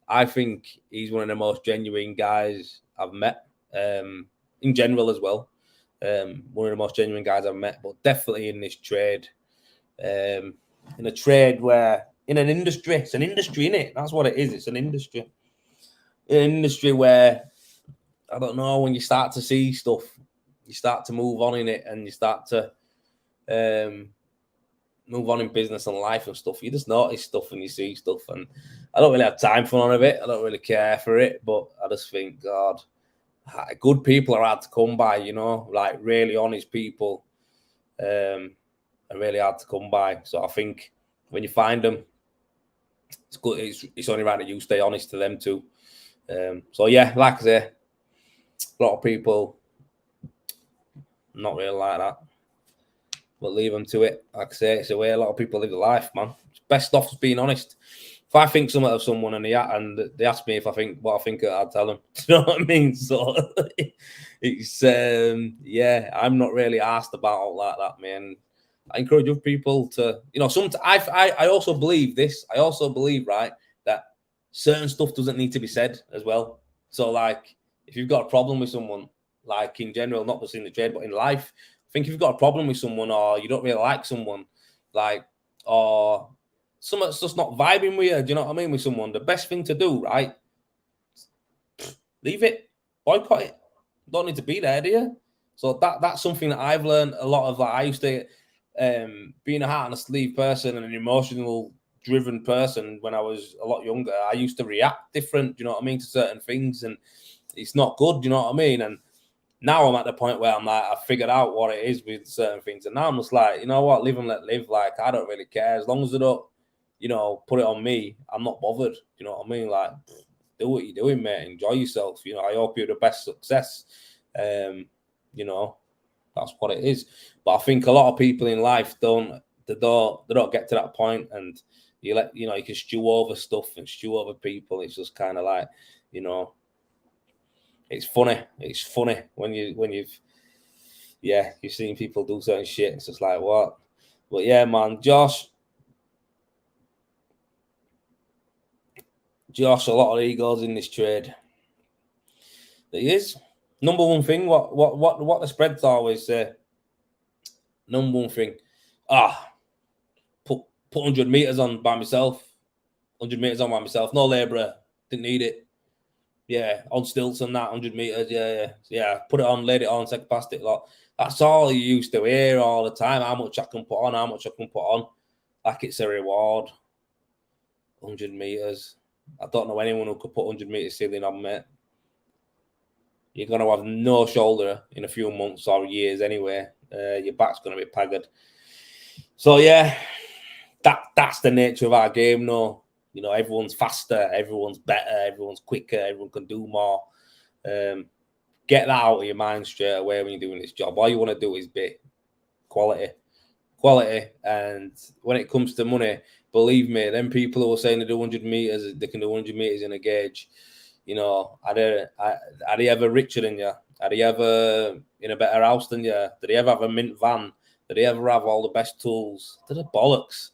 I think he's one of the most genuine guys I've met, in general as well. One of the most genuine guys I've met, but definitely in this trade. In a trade where, in an industry, it's an industry, innit? That's what it is. It's an industry. In an industry where, I don't know, when you start to see stuff, you start to move on in it and you start to move on in business and life and stuff. You just notice stuff and you see stuff. And I don't really have time for none of it. I don't really care for it. But I just think, God, good people are hard to come by, like really honest people are really hard to come by. So I think when you find them, it's good. It's only right that you stay honest to them too. So yeah, like I say, a lot of people not really like that, but leave them to it. Like I say, it's the way a lot of people live their life, man. It's best off being honest. If I think something of someone and they ask me if I think what I think, I'll tell them. Do you know what I mean? So it's yeah, I'm not really asked about all like that, man. I encourage other people to, I also believe this. I also believe, right, that certain stuff doesn't need to be said as well. So, like, if you've got a problem with someone, like in general, not just in the trade, but in life, I think if you've got a problem with someone or you don't really like someone, like, or someone's just not vibing with you, do you know what I mean, with someone, the best thing to do, right, leave it, boycott it. Don't need to be there, do you? So that's something that I've learned a lot of. Like, I used to, being a heart and a sleeve person and an emotional driven person when I was a lot younger, I used to react different, you know what I mean, to certain things, and it's not good, you know what I mean. And now I'm at the point where I'm like, I've figured out what it is with certain things, and now I'm just like, you know what, live and let live. Like, I don't really care as long as they don't, put it on me. I'm not bothered, you know what I mean. Like, do what you're doing, mate. Enjoy yourself. I hope you're the best success. That's what it is. But I think a lot of people in life don't get to that point, and you can stew over stuff and stew over people. It's just kind of like, it's funny. It's funny when you've seen people do certain shit. It's just like, what? But yeah, man, Josh, a lot of egos in this trade. There is. Number one thing, what the spreads always say. Number one thing, put 100 meters on by myself. 100 meters on by myself. No labourer. Didn't need it. Yeah, on stilts and that 100 meters. Yeah. Put it on, laid it on, second past it. Like, that's all you used to hear all the time. How much I can put on, like it's a reward. 100 meters. I don't know anyone who could put 100 meters ceiling on, mate. you're going to have no shoulder in a few months or years anyway. Your back's going to be paggered. So, yeah, that's the nature of our game now. You know, everyone's faster, everyone's better, everyone's quicker, everyone can do more. Get that out of your mind straight away when you're doing this job. All you want to do is be quality. And when it comes to money, believe me, them people who are saying they do 100 meters, they can do 100 meters in a gauge. You know, are they ever richer than you? Are they ever in a better house than you? Did they ever have a mint van? Did they ever have all the best tools? They're bollocks.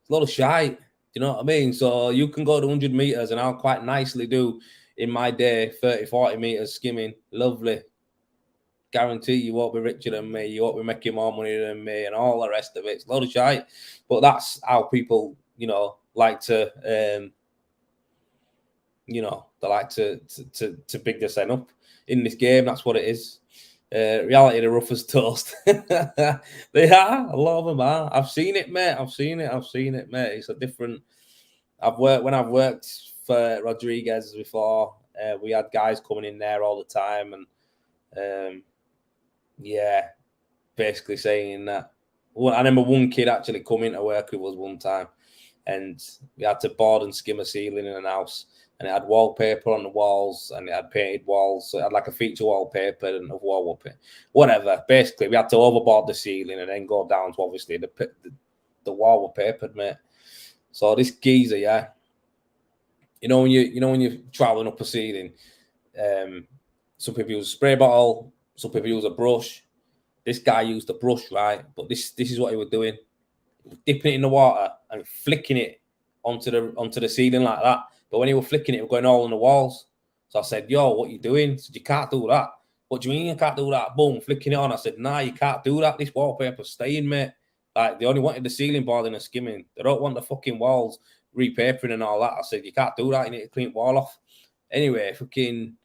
It's a lot of shite. Do you know what I mean? So you can go to 100 meters, and I'll quite nicely do in my day 30, 40 meters skimming. Lovely. Guarantee you won't be richer than me. You won't be making more money than me, and all the rest of it. It's a lot of shite. But that's how people, you know, like to, you know, they like to big this up in this game. That's what it is. Reality, the rough as toast. They are. A lot of them are. I've seen it, mate. I've seen it, mate. It's a different. I've worked for Rodriguez before. We had guys coming in there all the time, and yeah, basically saying that. Well, I remember one kid actually coming to work with us one time, and we had to board and skim a ceiling in an house, and it had wallpaper on the walls, and it had painted walls. So it had like a feature wallpaper and a wallpaper, whatever. Basically, we had to overboard the ceiling and then go down to obviously the wall were papered, mate. So this geezer, yeah, you know when you're traveling up a ceiling, some people use a spray bottle, some people use a brush. This guy used a brush, right? But this is what he was doing: dipping it in the water and flicking it onto the ceiling like that. But when he was flicking it, it was going all on the walls. So I said, "Yo, what you doing?" He said, "You can't do that." "What do you mean you can't do that?" Boom, flicking it on. I said, "Nah, you can't do that. This wallpaper's staying, mate. Like they only wanted the ceiling boarding and skimming. They don't want the fucking walls repapering and all that." I said, "You can't do that. You need to clean the wall off." Anyway, fucking.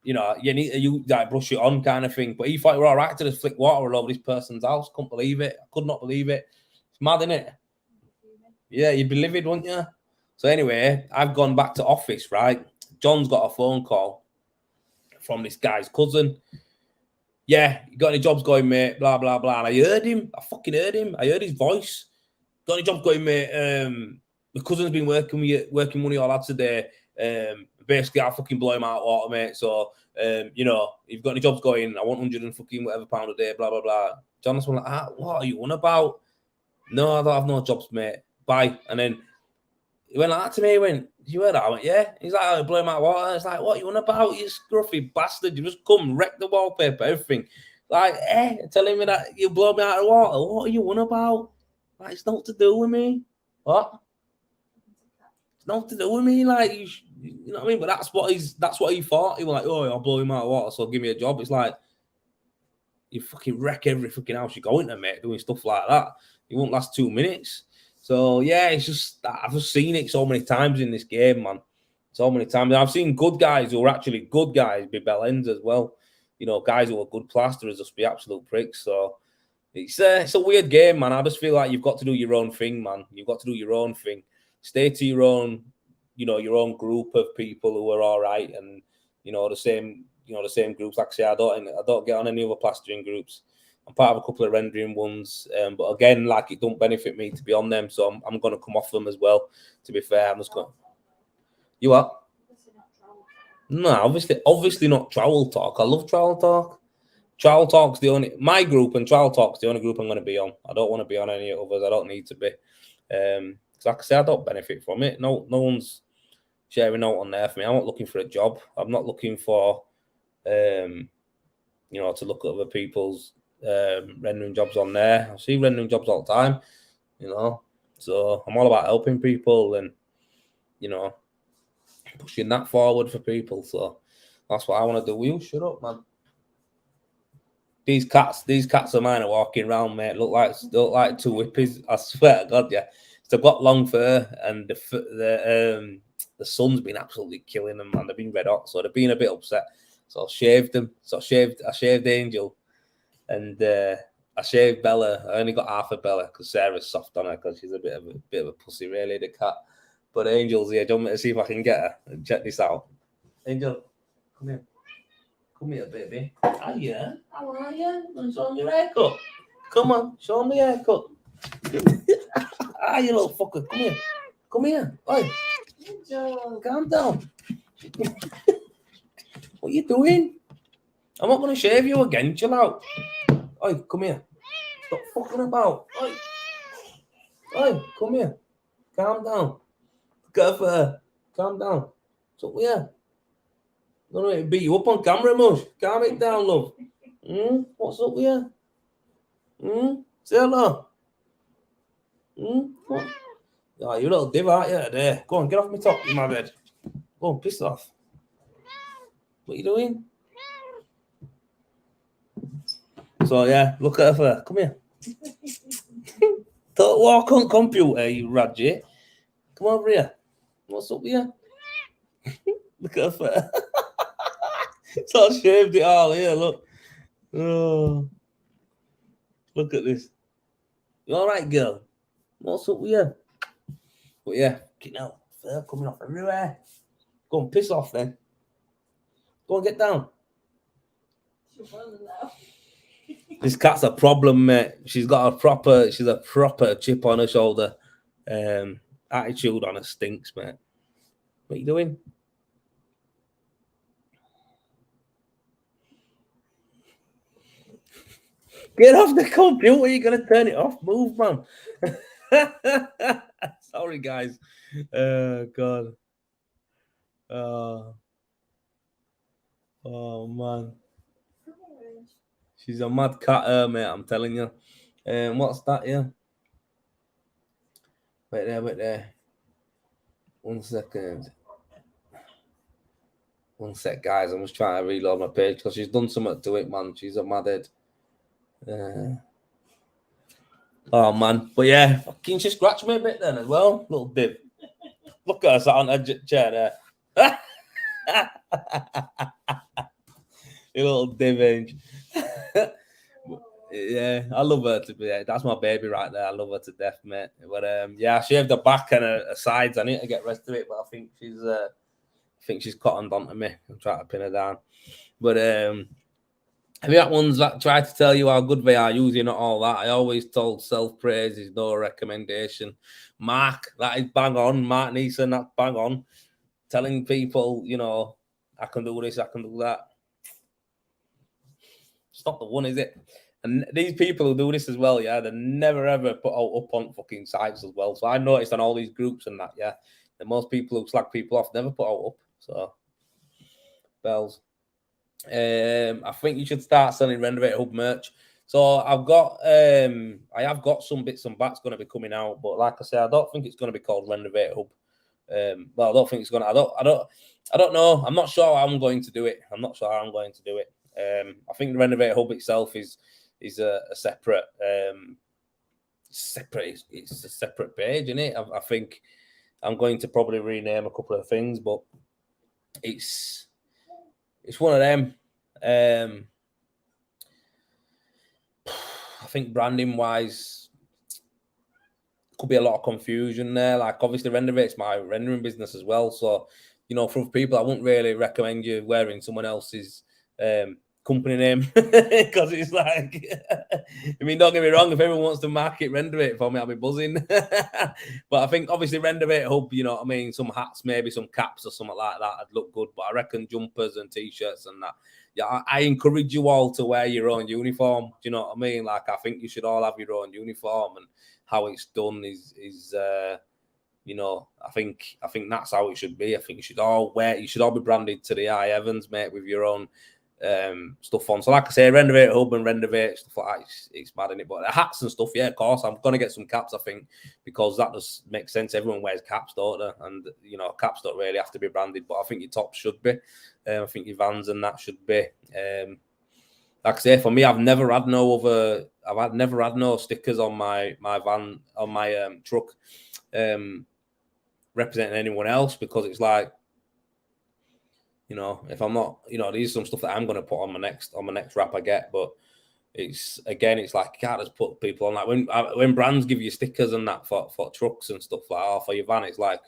You know, you need to like brush it on kind of thing. But he thought we were all right to just flick water all over this person's house. Couldn't believe it. I could not believe it. It's mad, isn't it? Yeah, you'd be livid, wouldn't you? So anyway, I've gone back to office, right? John's got a phone call from this guy's cousin. "Yeah, you got any jobs going, mate? Blah, blah, blah." And I heard him. I fucking heard him. I heard his voice. "Got any jobs going, mate? My cousin's been working one of your lads today. Basically, I'll fucking blow him out of water, mate. So, you know, if you've got any jobs going, I want 100 and fucking whatever pound a day, blah, blah, blah." John's one like, "What are you on about?" "No, I don't have no jobs, mate. Bye." And then he went like that to me. He went, "You heard that?" I went, "Yeah." He's like, "I'll blow him out of water." It's like, "What are you on about, you scruffy bastard? You just come wreck the wallpaper, everything." Like, telling me that you blow me out of water. What are you on about? Like, it's not to do with me. What? It's not to do with me. Like, you know what I mean? But that's what he thought. He was like, "Oh, I'll blow him out of water, so give me a job." It's like, you fucking wreck every fucking house you go into, mate, doing stuff like that. It won't last 2 minutes. So yeah, it's just I've just seen it so many times in this game, man. So many times. And I've seen good guys who are actually good guys be bell ends as well. You know, guys who are good plasterers just be absolute pricks. So it's a weird game, man. I just feel like you've got to do your own thing, man. You've got to do your own thing. Stay to your own, you know, your own group of people who are all right, and you know the same groups. Like I say, I don't get on any other plastering groups. I'm part of a couple of rendering ones, but again, like it don't benefit me to be on them, so I'm going to come off them as well. To be fair, I'm just going. You what? No, obviously not Trowel Talk. I love Trowel Talk. Trowel Talk's my group, and Trowel Talk's the only group I'm going to be on. I don't want to be on any others. I don't need to be. Because like I say, I don't benefit from it. No one's sharing out on there for me. I'm not looking for a job. I'm not looking for, you know, to look at other people's rendering jobs on there. I see rendering jobs all the time, you know. So I'm all about helping people and, you know, pushing that forward for people. So that's what I want to do. You shut up, man. These cats of mine are walking around, mate. Look like two whippies. I swear to God, yeah. So they've got long fur, and the sun's been absolutely killing them, man. They've been red hot, so they've been a bit upset. So I shaved them. So I shaved Angel, and I shaved Bella. I only got half of Bella because Sarah's soft on her because she's a bit of a pussy, really, the cat. But Angel's here. Do you want me to see if I can get her? And check this out. Angel, come here. Come here, baby. How are you? How are you? Want to show me your haircut? Come on, show me your haircut. Ah, you little fucker. Come here. Come here. Oi, calm down. What are you doing? I'm not going to shave you again. Chill out. Oi, come here. Stop fucking about. Oi. Oi, come here. Calm down. Go for her. Calm down. What's up with you? I'm going to beat you up on camera, Mush. Calm it down, love. What's up with you? Say hello. What? Oh, you little div, aren't you, today? Go on, get off my top, my bed. Go on, piss off. What are you doing? So, yeah, look at her. Come here. Don't walk on computer, you radgy. Come over here. What's up with you? Look at her. So I shaved it all here, look. Oh. Look at this. You all right, girl? What's up with you? But yeah, you know, fur coming off everywhere. Go and piss off then. Go and get down. This cat's a problem, mate. She's a proper chip on her shoulder. Attitude on her stinks, mate. What are you doing? Get off the computer. You're going to turn it off. Move, man. Sorry, guys. God. Oh, man. She's a mad cat, mate. I'm telling you. What's that here? Wait there. 1 second. 1 sec, guys. I'm just trying to reload my page because she's done something to it, man. She's a mad head. Oh, man. But yeah, fucking she scratched me a bit then as well. Little dip. Look at her sat on her chair there. You little div. Yeah, I love her to be. That's my baby right there. I love her to death, mate. But yeah, I shaved her back and her sides. I need to get rest of it, but I think she's cottoned onto me. I'm trying to pin her down. But have you got ones that try to tell you how good they are using not all that? I always told self-praise is no recommendation. Mark, that is bang on. Mark Neeson, that's bang on. Telling people, you know, I can do this, I can do that. It's not the one, is it? And these people who do this as well, yeah, they never ever put out up on fucking sites as well. So I noticed on all these groups and that, yeah, that most people who slag people off never put out up. So, bells. I think you should start selling Renovate Hub merch. So I have got some bits and bats going to be coming out, but like I said, I don't think it's going to be called Renovate Hub. Well, I don't think it's going to. I don't know. I'm not sure how I'm going to do it. I think the Renovate Hub itself is a separate it's a separate page, isn't it? I think I'm going to probably rename a couple of things, but it's one of them. I think branding wise could be a lot of confusion there. Like obviously Renovate's my rendering business as well. So, you know, for people, I wouldn't really recommend you wearing someone else's company name because it's like, I mean, don't get me wrong, if everyone wants to market Renovate for me, I'll be buzzing. But I think obviously Renovate Hub, you know what I mean, some hats, maybe some caps or something like that, I'd look good. But I reckon jumpers and t-shirts and that, yeah, I encourage you all to wear your own uniform. Do you know what I mean? Like I think you should all have your own uniform, and how it's done is you know, I think that's how it should be. I think you should all be branded to the high heavens, mate, with your own stuff on. So like I say, Renovate Hub and Renovate stuff like that, it's mad in it. But the hats and stuff, yeah, of course, I'm gonna get some caps, I think, because that does make sense. Everyone wears caps, don't they? And you know, caps don't really have to be branded, but I think your tops should be. I think your Vans and that should be. Like I say, for me, I've never had no stickers on my van, on my truck, representing anyone else, because it's like, you know, if I'm not, you know, these are some stuff that I'm going to put on my next wrap I get, but it's like you can't just put people on. Like when brands give you stickers and that for trucks and stuff like that, for your van, it's like,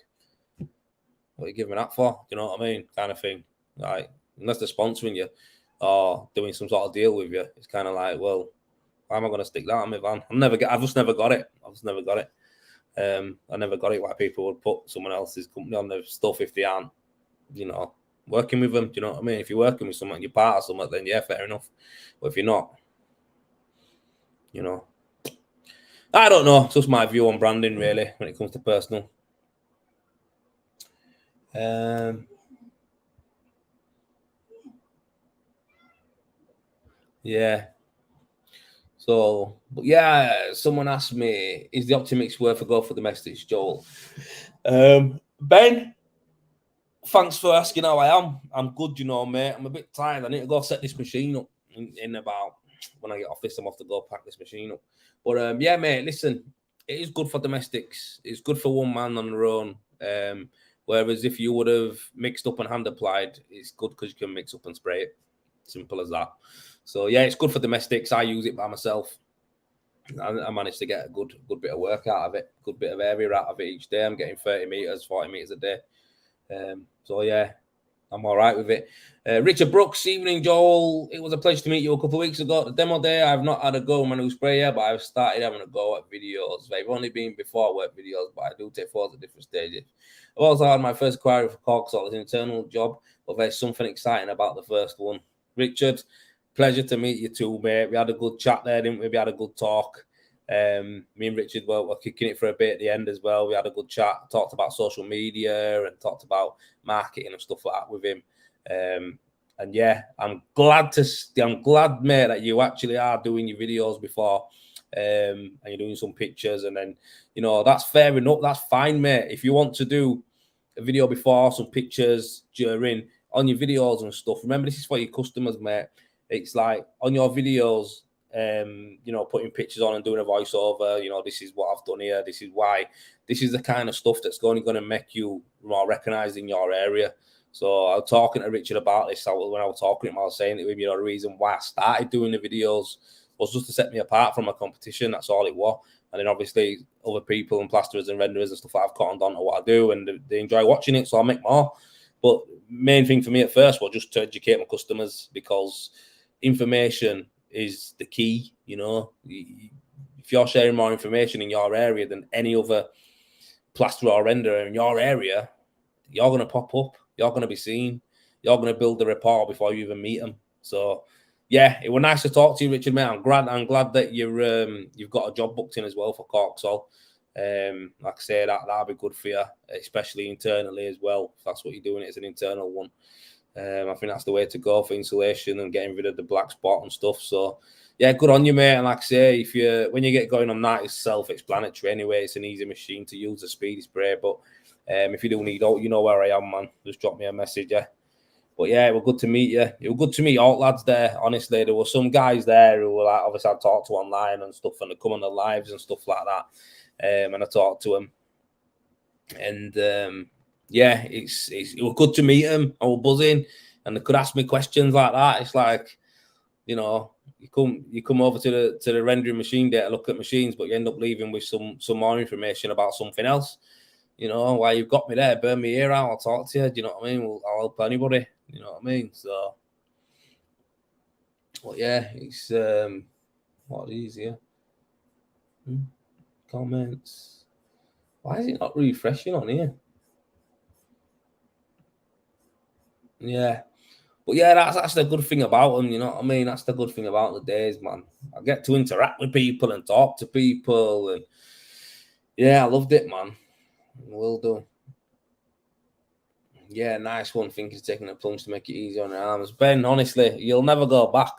what are you giving that for? Do you know what I mean? Kind of thing. Like, unless they're sponsoring you. or doing some sort of deal with you, it's kind of like, well, why am I going to stick that on my van? I've just never got it. I never got it why people would put someone else's company on their stuff if they aren't, working with them. Do you know what I mean? If you're working with someone, you're part of someone, then yeah, fair enough. But if you're not, I don't know. It's just my view on branding, really, when it comes to personal. Yeah. So, but yeah, someone asked me, is the Optimix worth a go for domestics, Joel? Ben, thanks for asking how I am. I'm good, mate. I'm a bit tired. I need to go set this machine up in about, when I get off this, I'm off to go pack this machine up. But yeah, mate, listen, it is good for domestics. It's good for one man on their own. Whereas if you would have mixed up and hand applied, it's good because you can mix up and spray it. Simple as that. So yeah, it's good for domestics. I use it by myself. I managed to get a good bit of work out of it, good bit of area out of it each day. I'm getting 30 meters, 40 meters a day. So yeah, I'm all right with it. Richard Brooks, evening, Joel. It was a pleasure to meet you a couple of weeks ago at the demo day. I've not had a go on my new sprayer, but I've started having a go at videos. They've only been before work videos, but I do take photos at different stages. I've also had my first inquiry for Corksall as an internal job, but there's something exciting about the first one. Richard, pleasure to meet you too, mate. We had a good chat there, didn't we? We had a good talk. Me and Richard were kicking it for a bit at the end as well. We had a good chat, talked about social media and talked about marketing and stuff like that with him. And yeah, I'm glad, mate, that you actually are doing your videos before, and you're doing some pictures, and then that's fair enough. That's fine, mate. If you want to do a video before, some pictures during on your videos and stuff, remember this is for your customers, mate. It's like on your videos, putting pictures on and doing a voiceover, this is what I've done here, this is why, this is the kind of stuff that's going to make you more recognized in your area. So I was talking to Richard about this when I was talking to him. I was saying to him, the reason why I started doing the videos was just to set me apart from my competition. That's all it was. And then obviously other people and plasterers and renderers and stuff I've cottoned on to what I do, and they enjoy watching it, so I'll make more. But main thing for me at first was just to educate my customers, because information is the key. If you're sharing more information in your area than any other plasterer or renderer in your area, you're going to pop up, you're going to be seen, you're going to build the rapport before you even meet them. So yeah, it was nice to talk to you, Richard, mate. I'm glad that you've got a job booked in as well for Corksall. Like I say, that'll be good for you, especially internally as well. If that's what you're doing, it's an internal one. I think that's the way to go for insulation and getting rid of the black spot and stuff. So yeah, good on you, mate. And like I say, when you get going on that, it's self-explanatory anyway. It's an easy machine to use, a speedy spray. But if you do need out, you know where I am, man. Just drop me a message, yeah. But yeah, it was good to meet you. It was good to meet all lads there. Honestly, there were some guys there who were like, obviously I talked to online and stuff, and they come on the lives and stuff like that. And I talked to them. And yeah, it was good to meet them. I was buzzing, and they could ask me questions like that. It's like, you come over to the rendering machine day to look at machines, but you end up leaving with some more information about something else. Why you've got me there, burn me ear out, I'll talk to you. Do you know what I mean? I'll help anybody. You know what I mean? So, well, yeah, it's what is here? Comments. Why is it not refreshing on here? Yeah. But yeah, that's the good thing about them, you know what I mean? That's the good thing about the days, man. I get to interact with people and talk to people, and yeah, I loved it, man. Will do. Yeah, nice one. Think he's taking a plunge to make it easier on the arms. Ben, honestly, you'll never go back.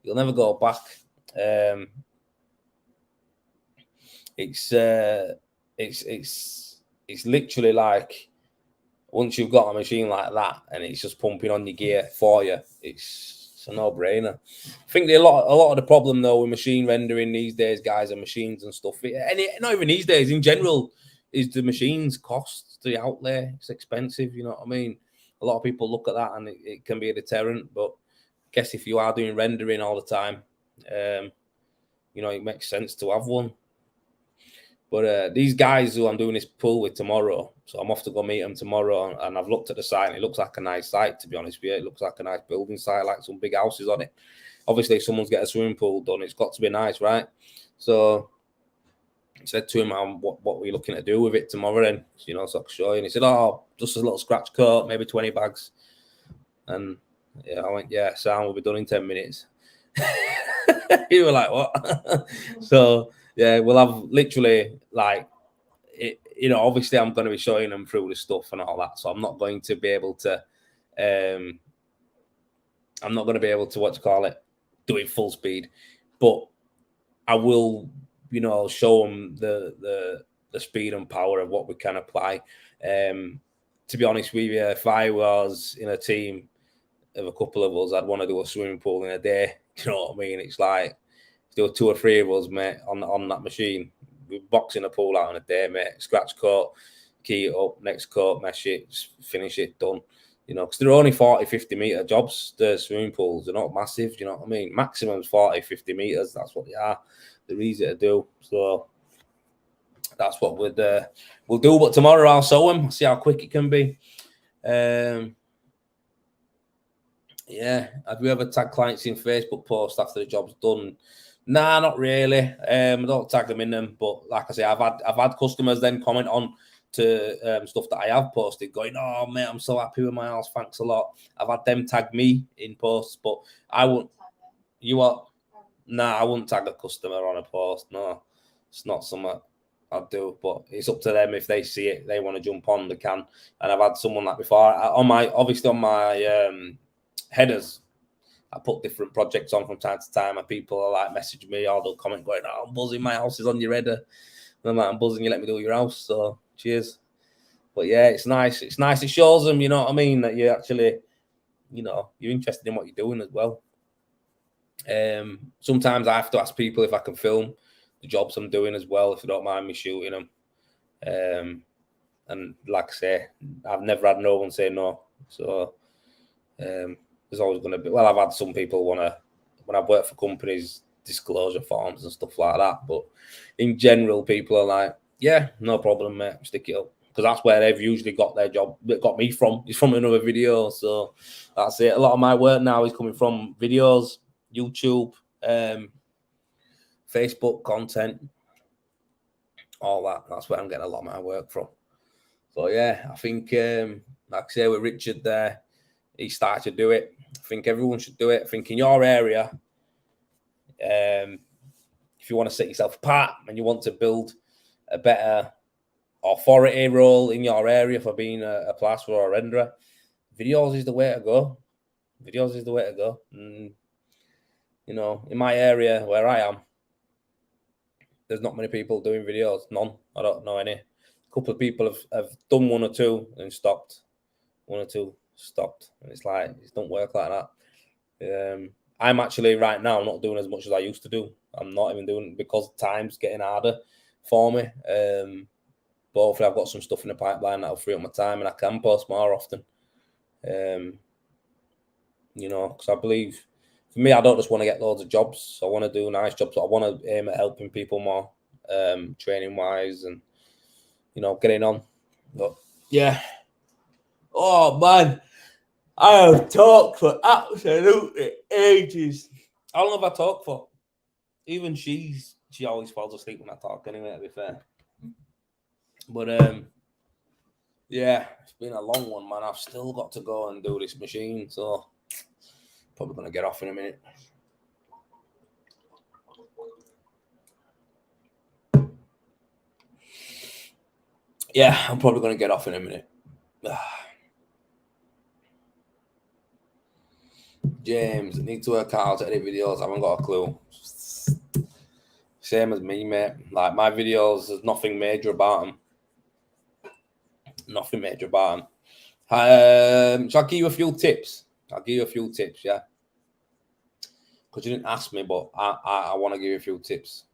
You'll never go back. It's literally like, once you've got a machine like that and it's just pumping on your gear for you, it's a no-brainer. I think a lot of the problem though with machine rendering these days, guys, and machines and stuff, and not even these days, in general, is the machines cost, the outlay. It's expensive, you know what I mean? A lot of people look at that and it can be a deterrent, but I guess if you are doing rendering all the time, it makes sense to have one. But these guys who I'm doing this pool with tomorrow, so I'm off to go meet them tomorrow, and I've looked at the site, and it looks like a nice site, to be honest with you. It looks like a nice building site, like some big houses on it. Obviously, if someone's got a swimming pool done, it's got to be nice, right? So I said to him, what were you looking to do with it tomorrow then? You know, so I could show you. And he said, oh, just a little scratch coat, maybe 20 bags. And yeah, I went, yeah, sound will be done in 10 minutes. You were like, what? So yeah, we'll have literally like, you know, obviously I'm going to be showing them through the stuff and all that. So I'm not going to be able to, what to call it, do it full speed. But I will, you know, show them the speed and power of what we can apply. To be honest with you, if I was in a team of a couple of us, I'd want to do a swimming pool in a day. You know what I mean? It's like if there were 2 or 3 of us, mate, on that machine, we're boxing a pool out in a day, mate. Scratch coat, key it up, next coat, mesh it, finish it, done. You know, because they're only 40, 50 meter jobs, the swimming pools. They're not massive, you know what I mean? Maximum's 40, 50 meters. That's what they are. They're easy to do. So that's what we'll do. But tomorrow I'll sew them, see how quick it can be. Yeah. Have you ever tagged clients in Facebook posts after the job's done? Nah, not really. I don't tag them in them, but like I say, I've had customers then comment on to stuff that I have posted, going, "Oh mate, I'm so happy with my house. Thanks a lot." I've had them tag me in posts, but I wouldn't. You what? Nah, I wouldn't tag a customer on a post. No, it's not something I'd do. But it's up to them if they see it, they want to jump on, they can. And I've had someone like before on my headers. I put different projects on from time to time, and people are like message me or they'll comment going, "Oh, I'm buzzing, my house is on your header." And I'm like, "I'm buzzing, you let me do your house." So cheers. But yeah, it's nice. It's nice. It shows them, you know what I mean, that you actually, you know, you're interested in what you're doing as well. Sometimes I have to ask people if I can film the jobs I'm doing as well, if they don't mind me shooting them. And like I say, I've never had no one say no. So there's always going to be. Well, I've had some people want to, when I've worked for companies, disclosure forms and stuff like that. But in general, people are like, "Yeah, no problem, mate. Stick it up." Because that's where they've usually got their job. Got me from. It's from another video. So that's it. A lot of my work now is coming from videos, YouTube, Facebook content, all that. That's where I'm getting a lot of my work from. So yeah, I think, like I say, with Richard there, he started to do it. I think everyone should do it. I think in your area, if you want to set yourself apart and you want to build a better authority role in your area for being a plasterer or a renderer, videos is the way to go. Videos is the way to go. And, you know, in my area where I am, there's not many people doing videos. None. I don't know any. A couple of people have done 1 or 2 and stopped. 1 or 2 stopped. And it's like, it don't work like that. I'm actually right now not doing as much as I used to do. I'm not even doing it because time's getting harder for me. But hopefully I've got some stuff in the pipeline that'll free up my time and I can post more often. You know, because I believe, for me, I don't just want to get loads of jobs. I want to do nice jobs. I want to aim at helping people more, training wise, and you know, getting on. But yeah. Oh man, I have talked for absolutely ages. How long have I talked for? Even she always falls asleep when I talk anyway, to be fair. But yeah, it's been a long one, man. I've still got to go and do this machine, so probably gonna get off in a minute. Yeah, I'm probably gonna get off in a minute. James, need to work out to edit videos. I haven't got a clue. Same as me, mate. Like my videos, there's nothing major about them. Nothing major about them. So I'll give you a few tips. Yeah. Because you didn't ask me, but I want to give you a few tips.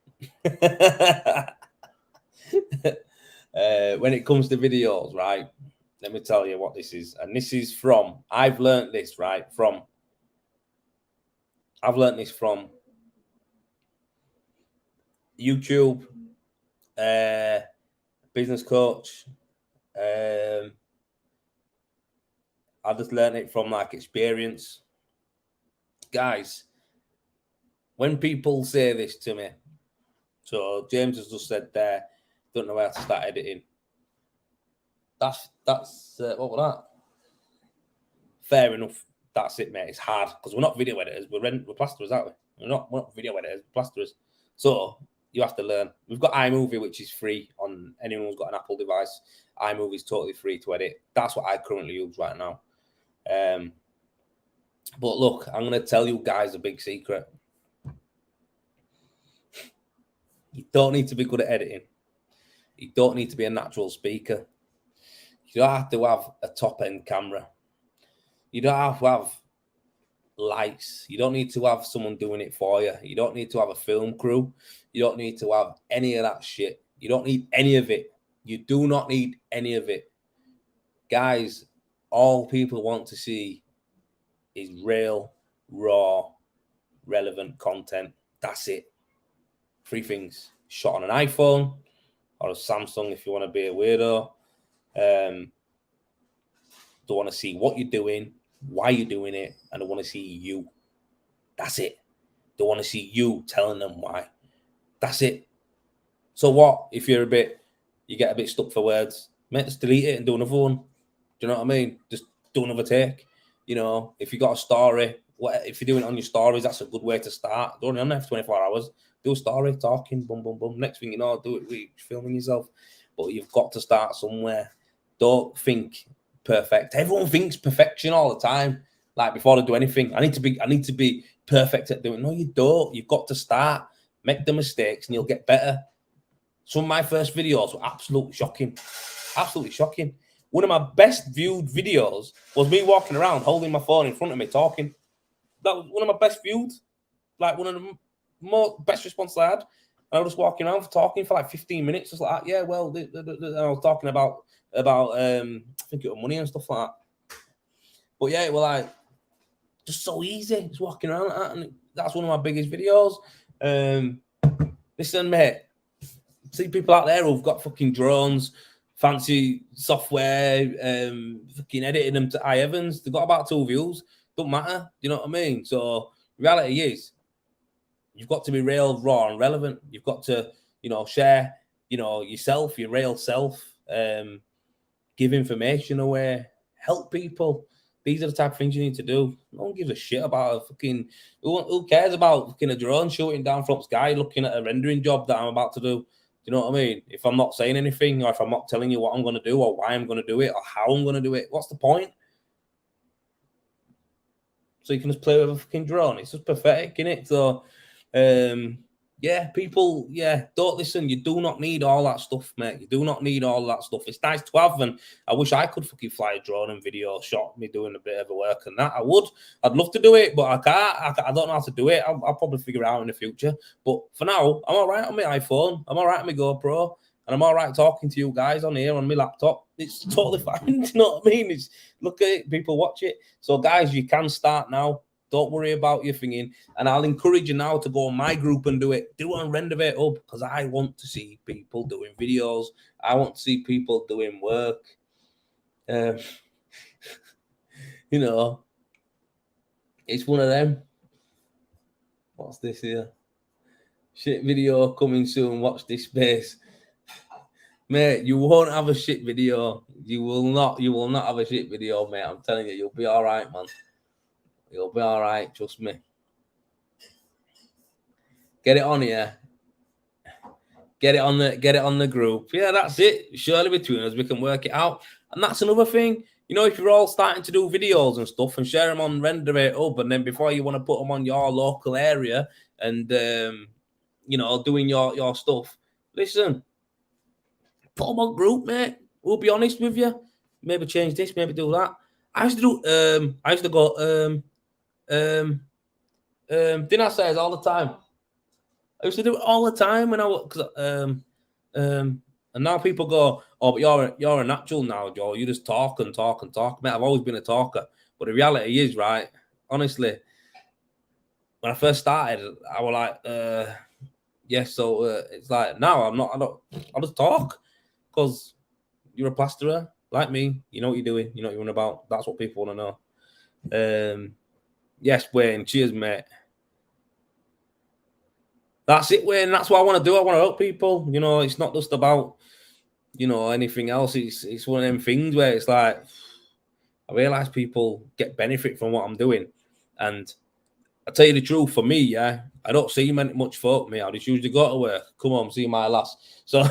When it comes to videos, right? Let me tell you what this is. And this is from, I've learned this from YouTube, business coach. I just learned it from like experience. Guys, when people say this to me, so James has just said there, don't know how to start editing. That's what was that? Fair enough. That's it, mate. It's hard because we're not video editors. We're plasterers, aren't we? We're not video editors, we're plasterers. So you have to learn. We've got iMovie, which is free on anyone who's got an Apple device. iMovie is totally free to edit. That's what I currently use right now. But look, I'm going to tell you guys a big secret. You don't need to be good at editing. You don't need to be a natural speaker. You don't have to have a top-end camera. You don't have to have lights. You don't need to have someone doing it for you. You don't need to have a film crew. You don't need to have any of that shit. You don't need any of it. You do not need any of it. Guys, all people want to see is real, raw, relevant content. That's it. 3 things. Shot on an iPhone or a Samsung if you want to be a weirdo. They want to see what you're doing, why you're doing it, and they want to see you. That's it. They want to see you telling them why. That's it. So what if you get a bit stuck for words? Mate, just delete it and do another one. Do you know what I mean? Just do another take. You know, if you got a story, if you're doing it on your stories, that's a good way to start. Don't on there for 24 hours. Do a story, talking, boom, boom, boom. Next thing you know, do it, filming yourself. But you've got to start somewhere. Don't think perfect. Everyone thinks perfection all the time. Like before they do anything, I need to be perfect at doing. No, you don't. You've got to start. Make the mistakes, and you'll get better. Some of my first videos were absolutely shocking. Absolutely shocking. One of my best viewed videos was me walking around holding my phone in front of me talking. That was one of my best viewed. Like one of the best responses I had. And I was just walking around talking for like 15 minutes. Just like, yeah, well, I was talking about I think it was money and stuff like that. But yeah, it was like just so easy. Just walking around like that. And that's one of my biggest videos. Listen, mate. See people out there who've got fucking drones, fancy software, fucking editing them to high heavens. They've got about 2 views. Don't matter. Do you know what I mean? So reality is, you've got to be real, raw, and relevant. You've got to, share, yourself, your real self, give information away, help people. These are the type of things you need to do. No one gives a shit about a fucking... Who cares about fucking a drone shooting down from the sky, looking at a rendering job that I'm about to do? Do you know what I mean? If I'm not saying anything, or if I'm not telling you what I'm going to do, or why I'm going to do it, or how I'm going to do it, what's the point? So you can just play with a fucking drone. It's just pathetic, innit? So, people, don't listen. You do not need all that stuff, mate. You do not need all that stuff. It's nice to have, and I wish I could fucking fly a drone and video shot me doing a bit of work and that. I would. I'd love to do it, but I can't. I don't know how to do it. I'll probably figure it out in the future. But for now, I'm all right on my iPhone. I'm all right on my GoPro. And I'm all right talking to you guys on here on my laptop. It's totally fine. Do you know what I mean? Look at it. People watch it. So, guys, you can start now. Don't worry about your thinking. And I'll encourage you now to go on my group and do it. Do it and render it up, because I want to see people doing videos. I want to see people doing work. It's one of them. What's this here? Shit video coming soon. Watch this space. Mate, you won't have a shit video. You will not have a shit video, mate. I'm telling you, you'll be all right, man. You'll be all right, trust me. Get it on here. Get it on the group. Yeah, that's it. Surely between us, we can work it out. And that's another thing. If you're all starting to do videos and stuff and share them on Render It Up, and then before you want to put them on your local area and doing your stuff, listen. Put them on group, mate. We'll be honest with you. Maybe change this, maybe do that. I used to go dinner says all the time. I used to do it all the time when and now people go, oh, but you're a natural now, Joe. You just talk and talk and talk. Mate, I've always been a talker. But the reality is, right, honestly, when I first started, I was like, yeah, so it's like now I just talk because you're a plasterer like me. You know what you're doing. You know what you're on about. That's what people want to know. Yes, Wayne. Cheers, mate. That's it, Wayne. That's what I want to do. I want to help people. You know, it's not just about, you know, anything else. It's one of them things where it's like I realize people get benefit from what I'm doing, and I tell you the truth. For me, yeah, I don't see much folk. Me, I just usually go to work, come home, see my lass. So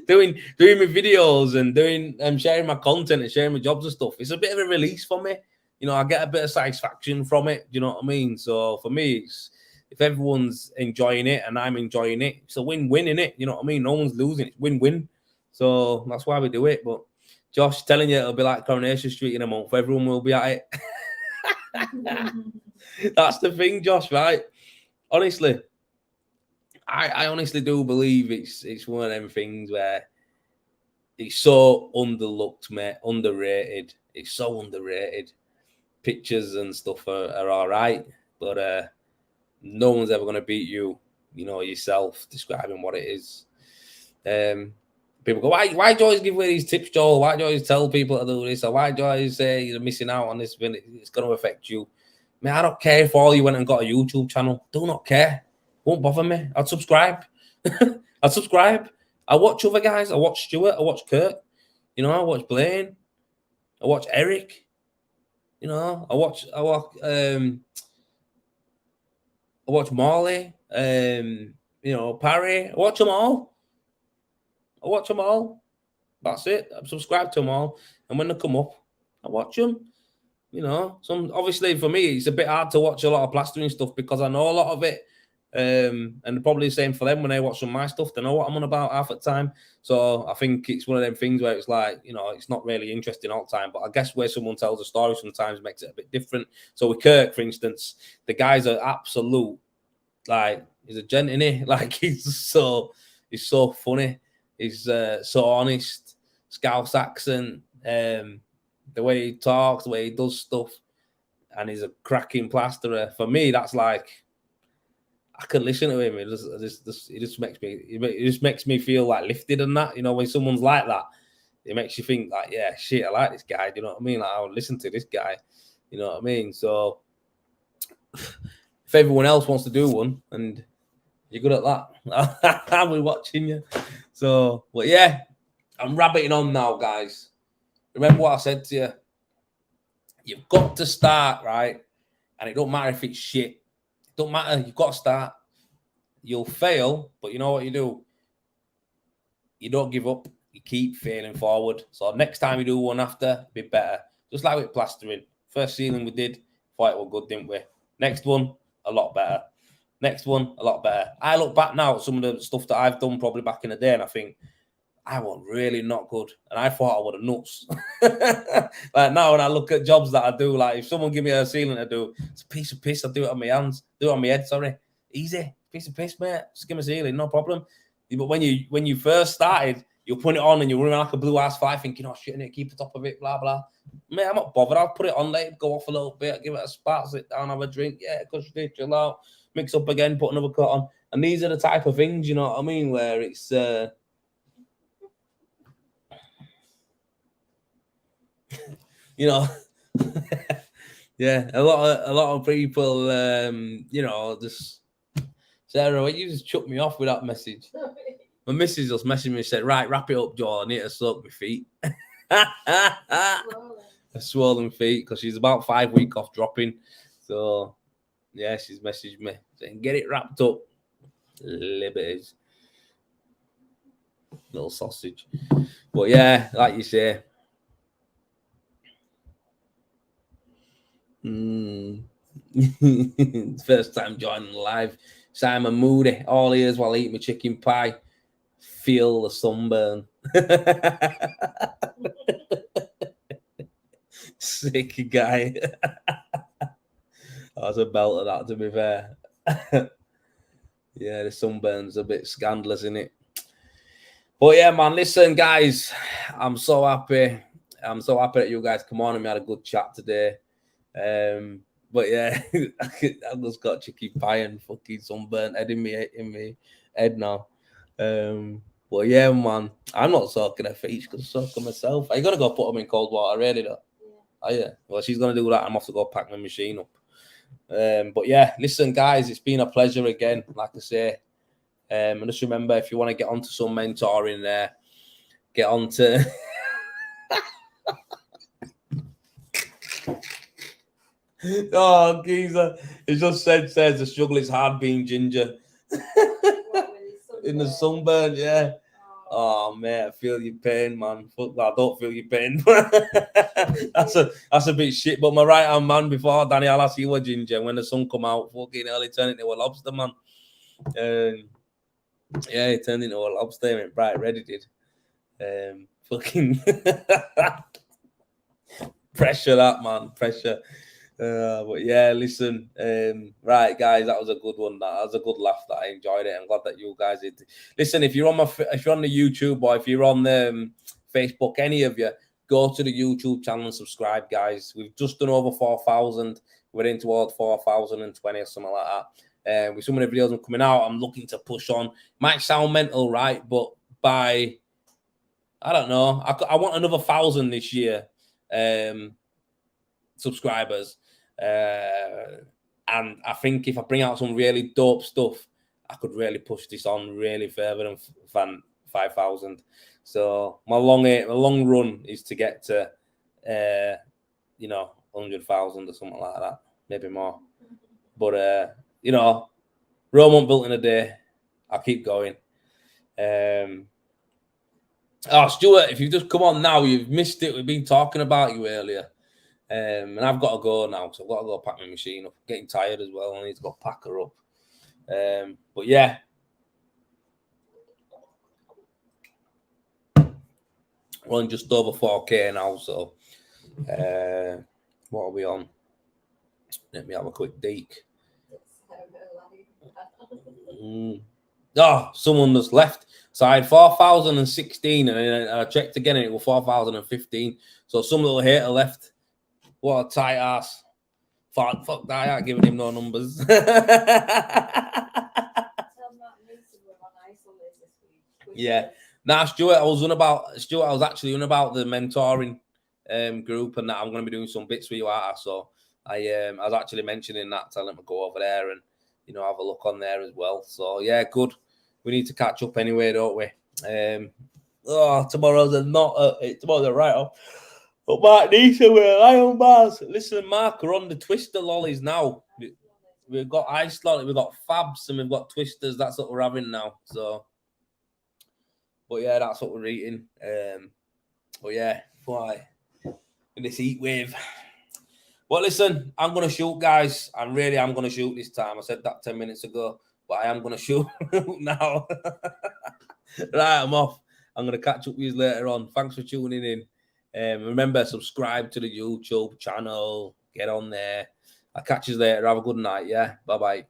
doing my videos and doing sharing my content and sharing my jobs and stuff, it's a bit of a release for me. You know, I get a bit of satisfaction from it. You know what I mean? So for me, it's if everyone's enjoying it and I'm enjoying it, it's a win-win in it. You know what I mean? No one's losing. It's win-win. So that's why we do it. But Josh, telling you it'll be like Coronation Street in a month. Everyone will be at it. That's the thing, Josh, right? Honestly, I honestly do believe it's one of them things where it's so underlooked, mate, underrated. It's so underrated. Pictures and stuff are all right, but no one's ever going to beat you, you know, yourself describing what it is. People go, why do you always give away these tips, Joel? Why do you always tell people to do this? Or why do you always say you're missing out on this? It's going to affect you. Man, I don't care if all you went and got a YouTube channel. Do not care. Won't bother me. I'd subscribe. I'd subscribe. I watch other guys. I watch Stuart. I watch Kurt. You know, I watch Blaine. I watch Eric. You know, I watch Morley. You know, Parry. I watch them all. That's it. I subscribe to them all. And when they come up, I watch them. You know, some obviously for me, it's a bit hard to watch a lot of plastering stuff because I know a lot of it. And probably the same for them when they watch some of my stuff. They know what I'm on about half the time. So I think it's one of them things where it's like, you know, it's not really interesting all the time. But I guess where someone tells a story sometimes makes it a bit different. So with Kirk, for instance, the guy's an absolute, like, he's a gent, innit? Like, he's so funny. He's so honest. Scouse accent. The way he talks, the way he does stuff, and he's a cracking plasterer. For me, that's like I can listen to him. It just makes me feel like lifted and that. You know, when someone's like that, it makes you think like, yeah, shit, I like this guy. Do you know what I mean? Like, I would listen to this guy. You know what I mean? So if everyone else wants to do one and you're good at that, I'll be watching you. So, but yeah, I'm rabbiting on now, guys. Remember what I said to you. You've got to start, right? And it don't matter if it's shit. It don't matter. You've got to start. You'll fail, but you know what you do? You don't give up. You keep failing forward. So next time you do one after, be better. Just like with plastering. First ceiling we did, thought it was good, didn't we? Next one, a lot better. Next one, a lot better. I look back now at some of the stuff that I've done probably back in the day, and I think, I was really not good. And I thought I was nuts. Like now when I look at jobs that I do, like if someone give me a ceiling to do, it's a piece of piss. I do it on my hands, do it on my head, sorry. Easy. Piece of piss, mate. Just give me a ceiling, no problem. But when you first started, you'll put it on and you're running like a blue ass fly thinking, oh shit, I need to keep the top of it, blah, blah. Mate, I'm not bothered. I'll put it on later, go off a little bit, give it a spat, sit down, have a drink. Yeah, because you chill out, mix up again, put another cut on. And these are the type of things, you know what I mean, where it's you know, yeah, a lot of people, you know, just Sarah, you just chucked me off with that message. My missus just messaged me and said, right, wrap it up, Joel. I need to soak my feet. Swollen feet, because she's about 5 weeks off dropping. So, yeah, she's messaged me saying, get it wrapped up. Liberties. Little sausage. But, yeah, like you say. First time joining live. Simon Moody, all ears while I eat my chicken pie. Feel the sunburn. Sick guy. That's a belt of that, to be fair. Yeah, the sunburn's a bit scandalous, isn't it? But yeah, man, listen, guys, I'm so happy. I'm so happy that you guys come on and we had a good chat today. But yeah, I just got chicken pie and fucking sunburnt head in me head now. But yeah, man, I'm not soaking her feet because I'm soaking myself. Are you gonna go put them in cold water, really? Though? Yeah. Oh yeah. Well, she's gonna do that. I'm off to go pack my machine up. But yeah, listen, guys, it's been a pleasure again. Like I say, and just remember, if you want to get onto some mentoring there, get onto. Oh, geezer! It just says the struggle is hard being ginger What, with his in the sunburn? sunburn. Yeah. Oh, Oh mate, I feel your pain, man. Fuck that, I don't feel your pain. that's a bit shit. But my right hand man before Danny Alas, he was ginger. When the sun come out, fucking hell, he turned into a lobster, man. Yeah, he turned into a lobster. He went bright red, he did. Fucking pressure, that man, pressure. But yeah, listen, right, guys, that was a good one. That was a good laugh. That I enjoyed it. I'm glad that you guys did. Listen, if you're on the YouTube or if you're on the Facebook, any of you, go to the YouTube channel and subscribe, guys. We've just done over 4,000. We're in toward 4,020 or something like that. With some of the videos I'm coming out, I'm looking to push on. Might sound mental, right? But by I don't know, I want another 1,000 this year. Subscribers. And I think if I bring out some really dope stuff, I could really push this on really further than 5,000. So my long run is to get to 100,000 or something like that, maybe more. But Rome wasn't built in a day. I'll keep going. Stuart, if you've just come on now, you've missed it. We've been talking about you earlier. And I've got to go now, so I've got to go pack my machine up. I'm getting tired as well. I need to go pack her up. But yeah. We're on just over 4K now, so what are we on? Let me have a quick deek. Someone that's left. So I had 4,016 and I checked again and it was 4,015. So some little hater left. What a tight ass. Fuck that, I ain't giving him no numbers. Yeah. Now, Stuart, I was actually on about the mentoring group and that I'm going to be doing some bits with you out. So I was actually mentioning that, telling him to go over there and, have a look on there as well. So yeah, good. We need to catch up anyway, don't we? Tomorrow's a write-off. But Mark Neeson with Lion Bars. Listen, Mark, we're on the Twister lollies now. We've got Ice Lolly, we've got Fabs, and we've got Twisters. That's what we're having now. So, but yeah, that's what we're eating. But yeah, why? In this heat wave. Well, listen, I'm going to shoot, guys. I'm going to shoot this time. I said that 10 minutes ago, but I am going to shoot now. Right, I'm off. I'm going to catch up with you later on. Thanks for tuning in. Remember, subscribe to the YouTube channel. Get on there. I'll catch you later. Have a good night. Yeah. Bye-bye.